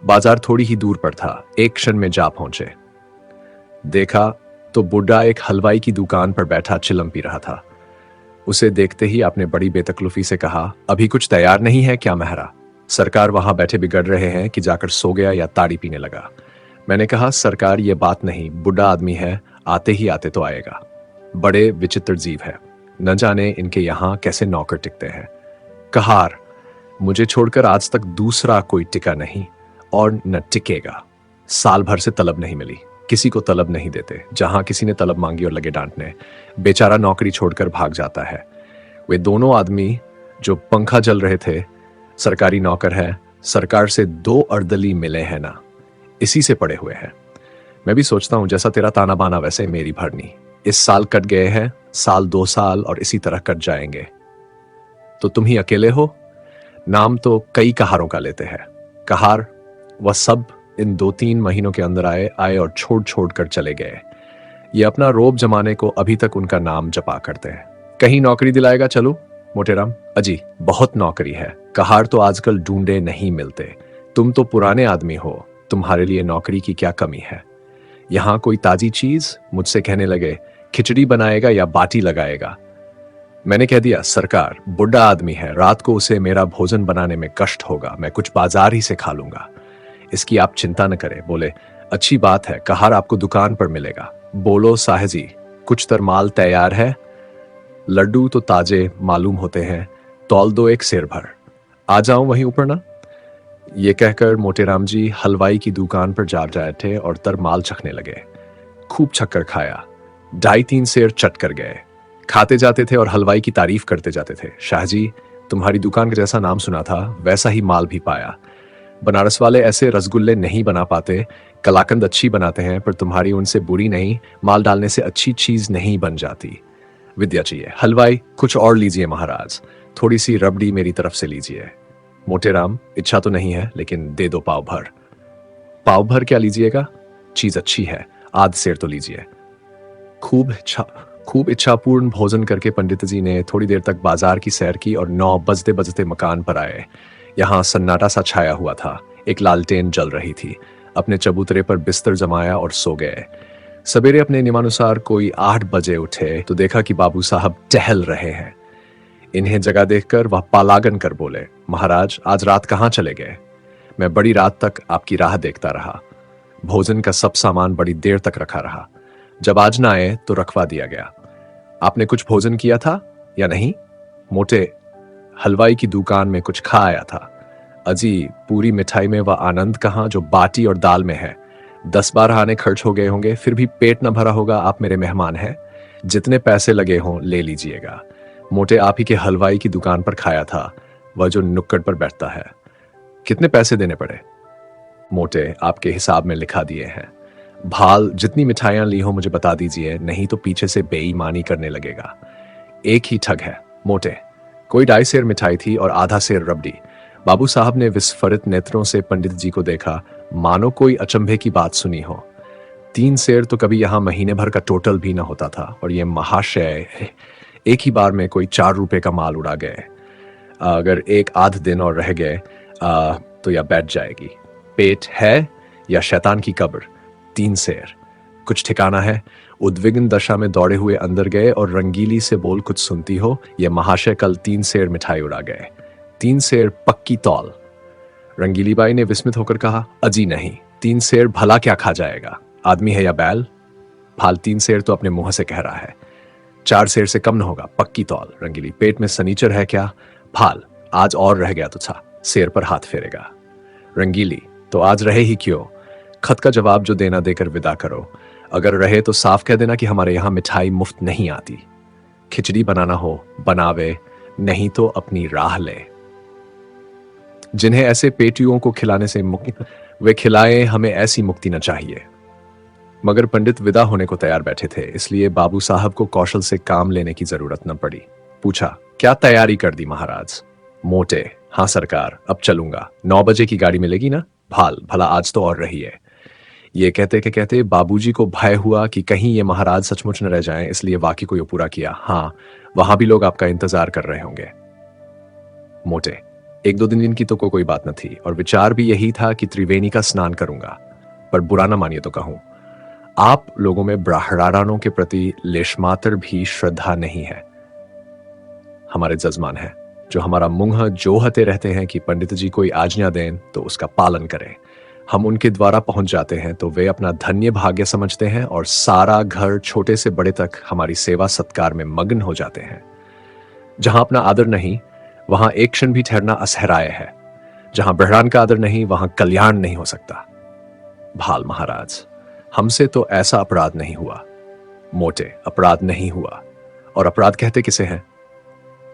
बाजार थोड़ी ही दूर पर था। एक क्षण में जा पहुंचे। देखा तो बुड्ढा एक हलवाई की दुकान पर बैठा चिलम पी रहा था। उसे देखते ही आपने बड़ी बेतकल्लुफी से कहा, अभी कुछ तैयार नहीं है क्या महरा? सरकार वहां बैठे बिगड़ रहे हैं कि जाकर सो गया या ताड़ी पीने लगा? मैंने कहा, सरकार ये बात नहीं, बुड्ढा आदमी है, आते ही आते तो आएगा। बड़े विचित्र जीव है, न जाने इनके यहां कैसे नौकर टिकते हैं। कहार, मुझे छोड़कर आज तक दूसरा कोई टिका नहीं और न टिकेगा। साल भर से तलब नहीं मिली, किसी को तलब नहीं देते। जहां किसी ने तलब मांगी और लगे डांटने, बेचारा नौकरी छोड़कर भाग जाता है। वे दोनों आदमी जो पंखा जल रहे थे, सरकारी नौकर है, सरकार से 2 अर्दली मिले हैं ना, इसी से पड़े हुए हैं। मैं भी सोचता हूं, जैसा तेरा ताना बाना वैसे मेरी भरनी। इस साल कट गए हैं, साल 2 साल और इसी तरह कट जाएंगे। तो तुम ही अकेले हो। नाम तो कई कहारों का लेते हैं। कहार, वह सब इन 2-3 महीनों के अंदर आए और छोड़ छोड़ कर चले गए। ये अपना रोब जमाने को अभी तक उनका नाम जपा करते हैं। कहीं नौकरी दिलाएगा चलो? मोटेराम, अजी बहुत नौकरी है। कहार तो आजकल ढूंढे नहीं मिलते। तुम तो पुराने आदमी हो, तुम्हारे लिए नौकरी की क्या कमी है? यहां कोई ताजी चीज? मुझसे कहने लगे, खिचड़ी बनाएगा या बाटी लगाएगा? मैंने कह दिया, सरकार बुढ़ा आदमी है, रात को उसे मेरा भोजन बनाने में कष्ट होगा, मैं कुछ बाजार ही से खा लूंगा, इसकी आप चिंता न करें। बोले, अच्छी बात है, कहार आपको दुकान पर मिलेगा। बोलो साहजी, कुछ तरमाल तैयार है? लड्डू तो ताजे मालूम होते हैं, तौल दो 1 सेर भर। आ जाऊं वहीं ऊपर ना? ये कहकर मोटेराम जी हलवाई की दुकान पर जा बैठे और तरमाल चखने लगे। खूब छक्कर खाया, 2.5-3 सेर चट कर गए। खाते जाते थे और हलवाई की तारीफ करते जाते थे। शाहजी, तुम्हारी दुकान का जैसा नाम सुना था वैसा ही माल भी पाया। बनारस वाले ऐसे रसगुल्ले नहीं बना पाते। कलाकंद अच्छी बनाते हैं, पर तुम्हारी उनसे बुरी नहीं, माल डालने से अच्छी चीज नहीं बन जाती। विद्या चाहिए। हलवाई, कुछ और लीजिए महाराज। थोड़ी सी रबड़ी मेरी तरफ से लीजिए। मोटे राम, इच्छा तो नहीं है, लेकिन दे दो पाव भर। पाव भर क्या लीजिएगा? चीज अच्छी है, आध सेर तो लीजिए। खूब इच्छा खूब इच्छापूर्ण भोजन करके पंडित जी ने थोड़ी देर तक बाजार की सैर की और 9 बजते बजते मकान पर आए। यहाँ सन्नाटा सा छाया हुआ था। एक लालटेन जल रही थी। अपने चबूतरे पर बिस्तर जमाया और सो गए। सवेरे अपने नियमानुसार कोई 8 बजे उठे तो देखा कि बाबू साहब टहल रहे हैं। इन्हें जगह देखकर वह पालागन कर बोले, महाराज आज रात कहाँ चले गए? मैं बड़ी रात तक आपकी राह देखता रहा। भोजन का सब सामान बड़ी देर तक रखा रहा। जब आज ना आए तो रखवा दिया गया। आपने कुछ भोजन किया था या नहीं? मोटे, हलवाई की दुकान में कुछ खा आया था। अजी, पूरी मिठाई में वह आनंद कहाँ जो बाटी और दाल में है। 10-12 आने खर्च हो गए होंगे, फिर भी पेट न भरा होगा। आप मेरे मेहमान हैं, जितने पैसे लगे हों ले लीजिएगा। मोटे, आप ही के हलवाई की दुकान पर खाया था, वह जो नुक्कड़ पर बैठता है। कितने पैसे देने पड़े? मोटे, आपके हिसाब में लिखा दिए हैं। भाल, जितनी मिठाइयां ली हो मुझे बता दीजिए, नहीं तो पीछे से बेईमानी करने लगेगा। एक ही ठग है। मोटे, कोई 2.5 सेर मिठाई थी और आधा सेर रबड़ी। बाबू साहब ने विस्फारित नेत्रों से पंडित जी को देखा, मानो कोई अचंभे की बात सुनी हो। 3 सेर तो कभी यहां महीने भर का टोटल भी ना होता था, और ये महाशय एक ही बार में कोई 4 रुपए का माल उड़ा गए। अगर एक आध दिन और रह गए तो यह बैठ जाएगी। पेट है या शैतान की कब्र? 3 सेर, कुछ ठिकाना है? उद्विग्न दशा में दौड़े हुए अंदर गए और रंगीली से बोल, कुछ सुनती हो? ये महाशय कल 3 सेर मिठाई उड़ा गए। 3 सेर पक्की तौल। रंगीली बाई ने विस्मित होकर कहा, अजी नहीं, 3 सेर भला क्या खा जाएगा? आदमी है या बैल? फाल, 3 सेर तो अपने मुंह से कह रहा है। 4 सेर से कम न होगा, पक्की तौल। रंगीली, पेट में सनीचर है क्या? फाल, आज और रह गया तो था। सेर पर हाथ फेरेगा। रंगीली, तो आज रहे ही क्यों? खत का जवाब जो देना देकर विदा करो। अगर रहे तो साफ कह देना कि हमारे यहां मिठाई मुफ्त नहीं आती। खिचड़ी बनाना हो बनावे, नहीं तो अपनी राह ले। जिन्हें ऐसे पेटियों को खिलाने से मुक्ति वे खिलाएं, हमें ऐसी मुक्ति न चाहिए। मगर पंडित विदा होने को तैयार बैठे थे, इसलिए बाबू साहब को कौशल से काम लेने की जरूरत न पड़ी। पूछा, क्या तैयारी कर दी महाराज? मोटे, हाँ सरकार, अब चलूंगा। 9 बजे की गाड़ी मिलेगी ना? भाल, भला आज तो और रही है। ये कहते के कहते बाबूजी को भय हुआ कि कहीं ये महाराज सचमुच न रह जाएं, इसलिए वाक्य को पूरा किया। हाँ, वहां भी लोग आपका इंतजार कर रहे होंगे। मोटे, 1-2 दिन की तो कोई बात न थी, और विचार भी यही था कि त्रिवेणी का स्नान करूंगा। पर बुरा ना मानिए तो कहूं, आप लोगों में ब्राह्मणानों के प्रति लेशमात्र भी श्रद्धा नहीं है। हमारे जजमान हैं, जो हमारा मुंह जोहते रहते हैं कि पंडित जी कोई आज्ञा दें तो उसका पालन करें। हम उनके द्वारा पहुंच जाते हैं तो वे अपना धन्य भाग्य समझते हैं, और सारा घर छोटे से बड़े तक हमारी सेवा सत्कार में मग्न हो जाते हैं। जहां अपना आदर नहीं, वहां एक क्षण भी ठहरना असहराय है। जहां बहरान का आदर नहीं, वहां कल्याण नहीं हो सकता। भाल महाराज, हमसे तो ऐसा अपराध नहीं हुआ। मोटे, अपराध नहीं हुआ, और अपराध कहते किसे हैं?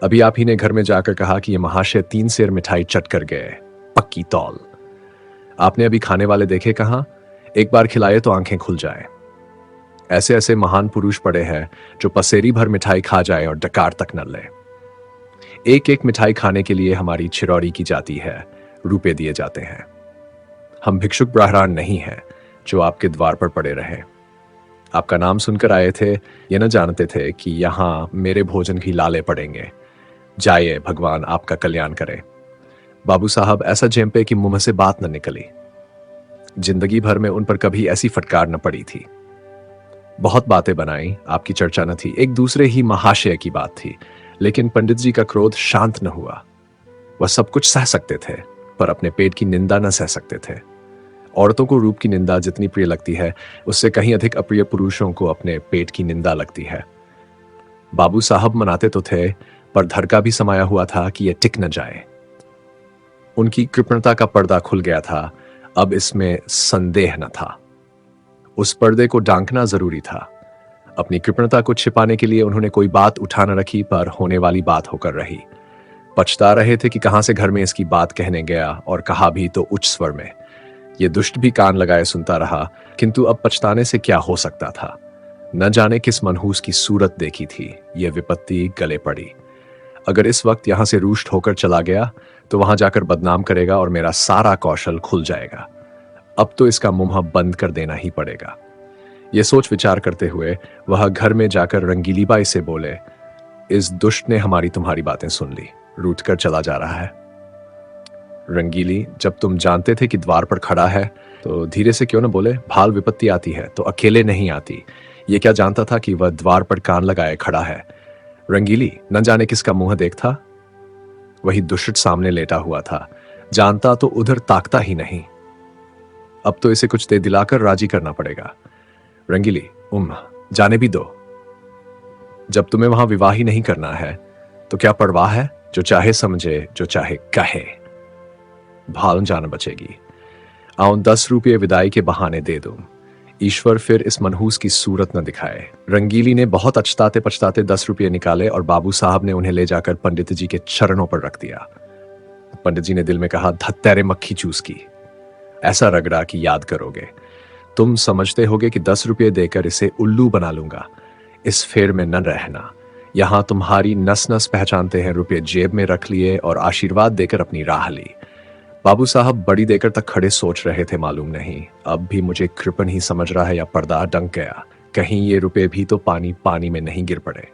अभी आप ही ने घर में जाकर कहा कि ये महाशय 3 सेर मिठाई चट कर गए, पक्की तौल। आपने अभी खाने वाले देखे कहां? एक बार खिलाए तो आंखें खुल जाए। ऐसे ऐसे महान पुरुष पड़े हैं जो पसेरी भर मिठाई खा जाए और डकार तक न ले। एक एक मिठाई खाने के लिए हमारी छिरौरी की जाती है, रुपए दिए जाते हैं। हम भिक्षुक ब्राह्मण नहीं हैं जो आपके द्वार पर पड़े रहे। आपका नाम सुनकर आए थे, ये न जानते थे कि यहां मेरे भोजन की लाले पड़ेंगे। जाइए, भगवान आपका कल्याण करे। बाबू साहब ऐसा झेंपे कि मुंह से बात न निकली। जिंदगी भर में उन पर कभी ऐसी फटकार न पड़ी थी। बहुत बातें बनाई, आपकी चर्चा न थी, एक दूसरे ही महाशय की बात थी, लेकिन पंडित जी का क्रोध शांत न हुआ। वह सब कुछ सह सकते थे, पर अपने पेट की निंदा न सह सकते थे। औरतों को रूप की निंदा जितनी प्रिय लगती है, उससे कहीं अधिक अप्रिय पुरुषों को अपने पेट की निंदा लगती है। बाबू साहब मनाते तो थे, पर धड़का भी समाया हुआ था कि यह टिक न जाए। उनकी कृपणता का पर्दा खुल गया था, अब इसमें संदेह न था। उस पर्दे को ढांकना जरूरी था। अपनी कृपणता को छिपाने के लिए उन्होंने कोई बात उठा न रखी, पर होने वाली बात होकर रही। पछता रहे थे कि कहां से घर में इसकी बात कहने गया, और कहा भी तो उच्च स्वर में। ये दुष्ट भी कान लगाए सुनता रहा, किंतु अब पछताने से क्या हो सकता था। न जाने किस मनहूस की सूरत देखी थी, ये विपत्ति गले पड़ी। अगर इस वक्त यहां से रुष्ट होकर चला गया तो वहां जाकर बदनाम करेगा और मेरा सारा कौशल खुल जाएगा। अब तो इसका मुंह बंद कर देना ही पड़ेगा। ये सोच विचार करते हुए वह घर में जाकर रंगीली बाई से बोले, इस दुष्ट ने हमारी तुम्हारी बातें सुन ली, रूठ कर चला जा रहा है। रंगीली, जब तुम जानते थे कि द्वार पर खड़ा है तो धीरे से क्यों न बोले, भाल विपत्ति आती है तो अकेले नहीं आती। ये क्या जानता था कि वह द्वार पर कान लगाए खड़ा है। रंगीली, न जाने किसका मुंह देख था। वही दुष्ट सामने लेटा हुआ था, जानता तो उधर ताकता ही नहीं। अब तो इसे कुछ दे दिलाकर राजी करना पड़ेगा। रंगीली, जाने भी दो। जब तुम्हें वहां विवाह ही नहीं करना है तो क्या परवाह है, जो चाहे समझे, जो चाहे कहे। भाल जान बचेगी। आओ 10 रुपये विदाई के बहाने दे दूं। ईश्वर फिर इस मनहूस की सूरत न दिखाए। रंगीली ने बहुत अचताते पछताते 10 रुपये निकाले और बाबू साहब ने उन्हें ले जाकर पंडित जी के चरणों पर रख दिया। पंडित जी ने दिल में कहा, धत्तेरे मक्खी चूस की, ऐसा रगड़ा कि याद करोगे। तुम समझते होगे कि 10 रुपये देकर इसे उल्लू बना लूंगा। इस फेर में न रहना। यहां तुम्हारी नस नस पहचानते हैं। रुपये जेब में रख लिए और आशीर्वाद देकर अपनी राह ली। बाबू साहब बड़ी देकर तक खड़े सोच रहे थे, मालूम नहीं अब भी मुझे कृपण ही समझ रहा है या पर्दा डंक गया। कहीं ये रुपये भी तो पानी पानी में नहीं गिर पड़े।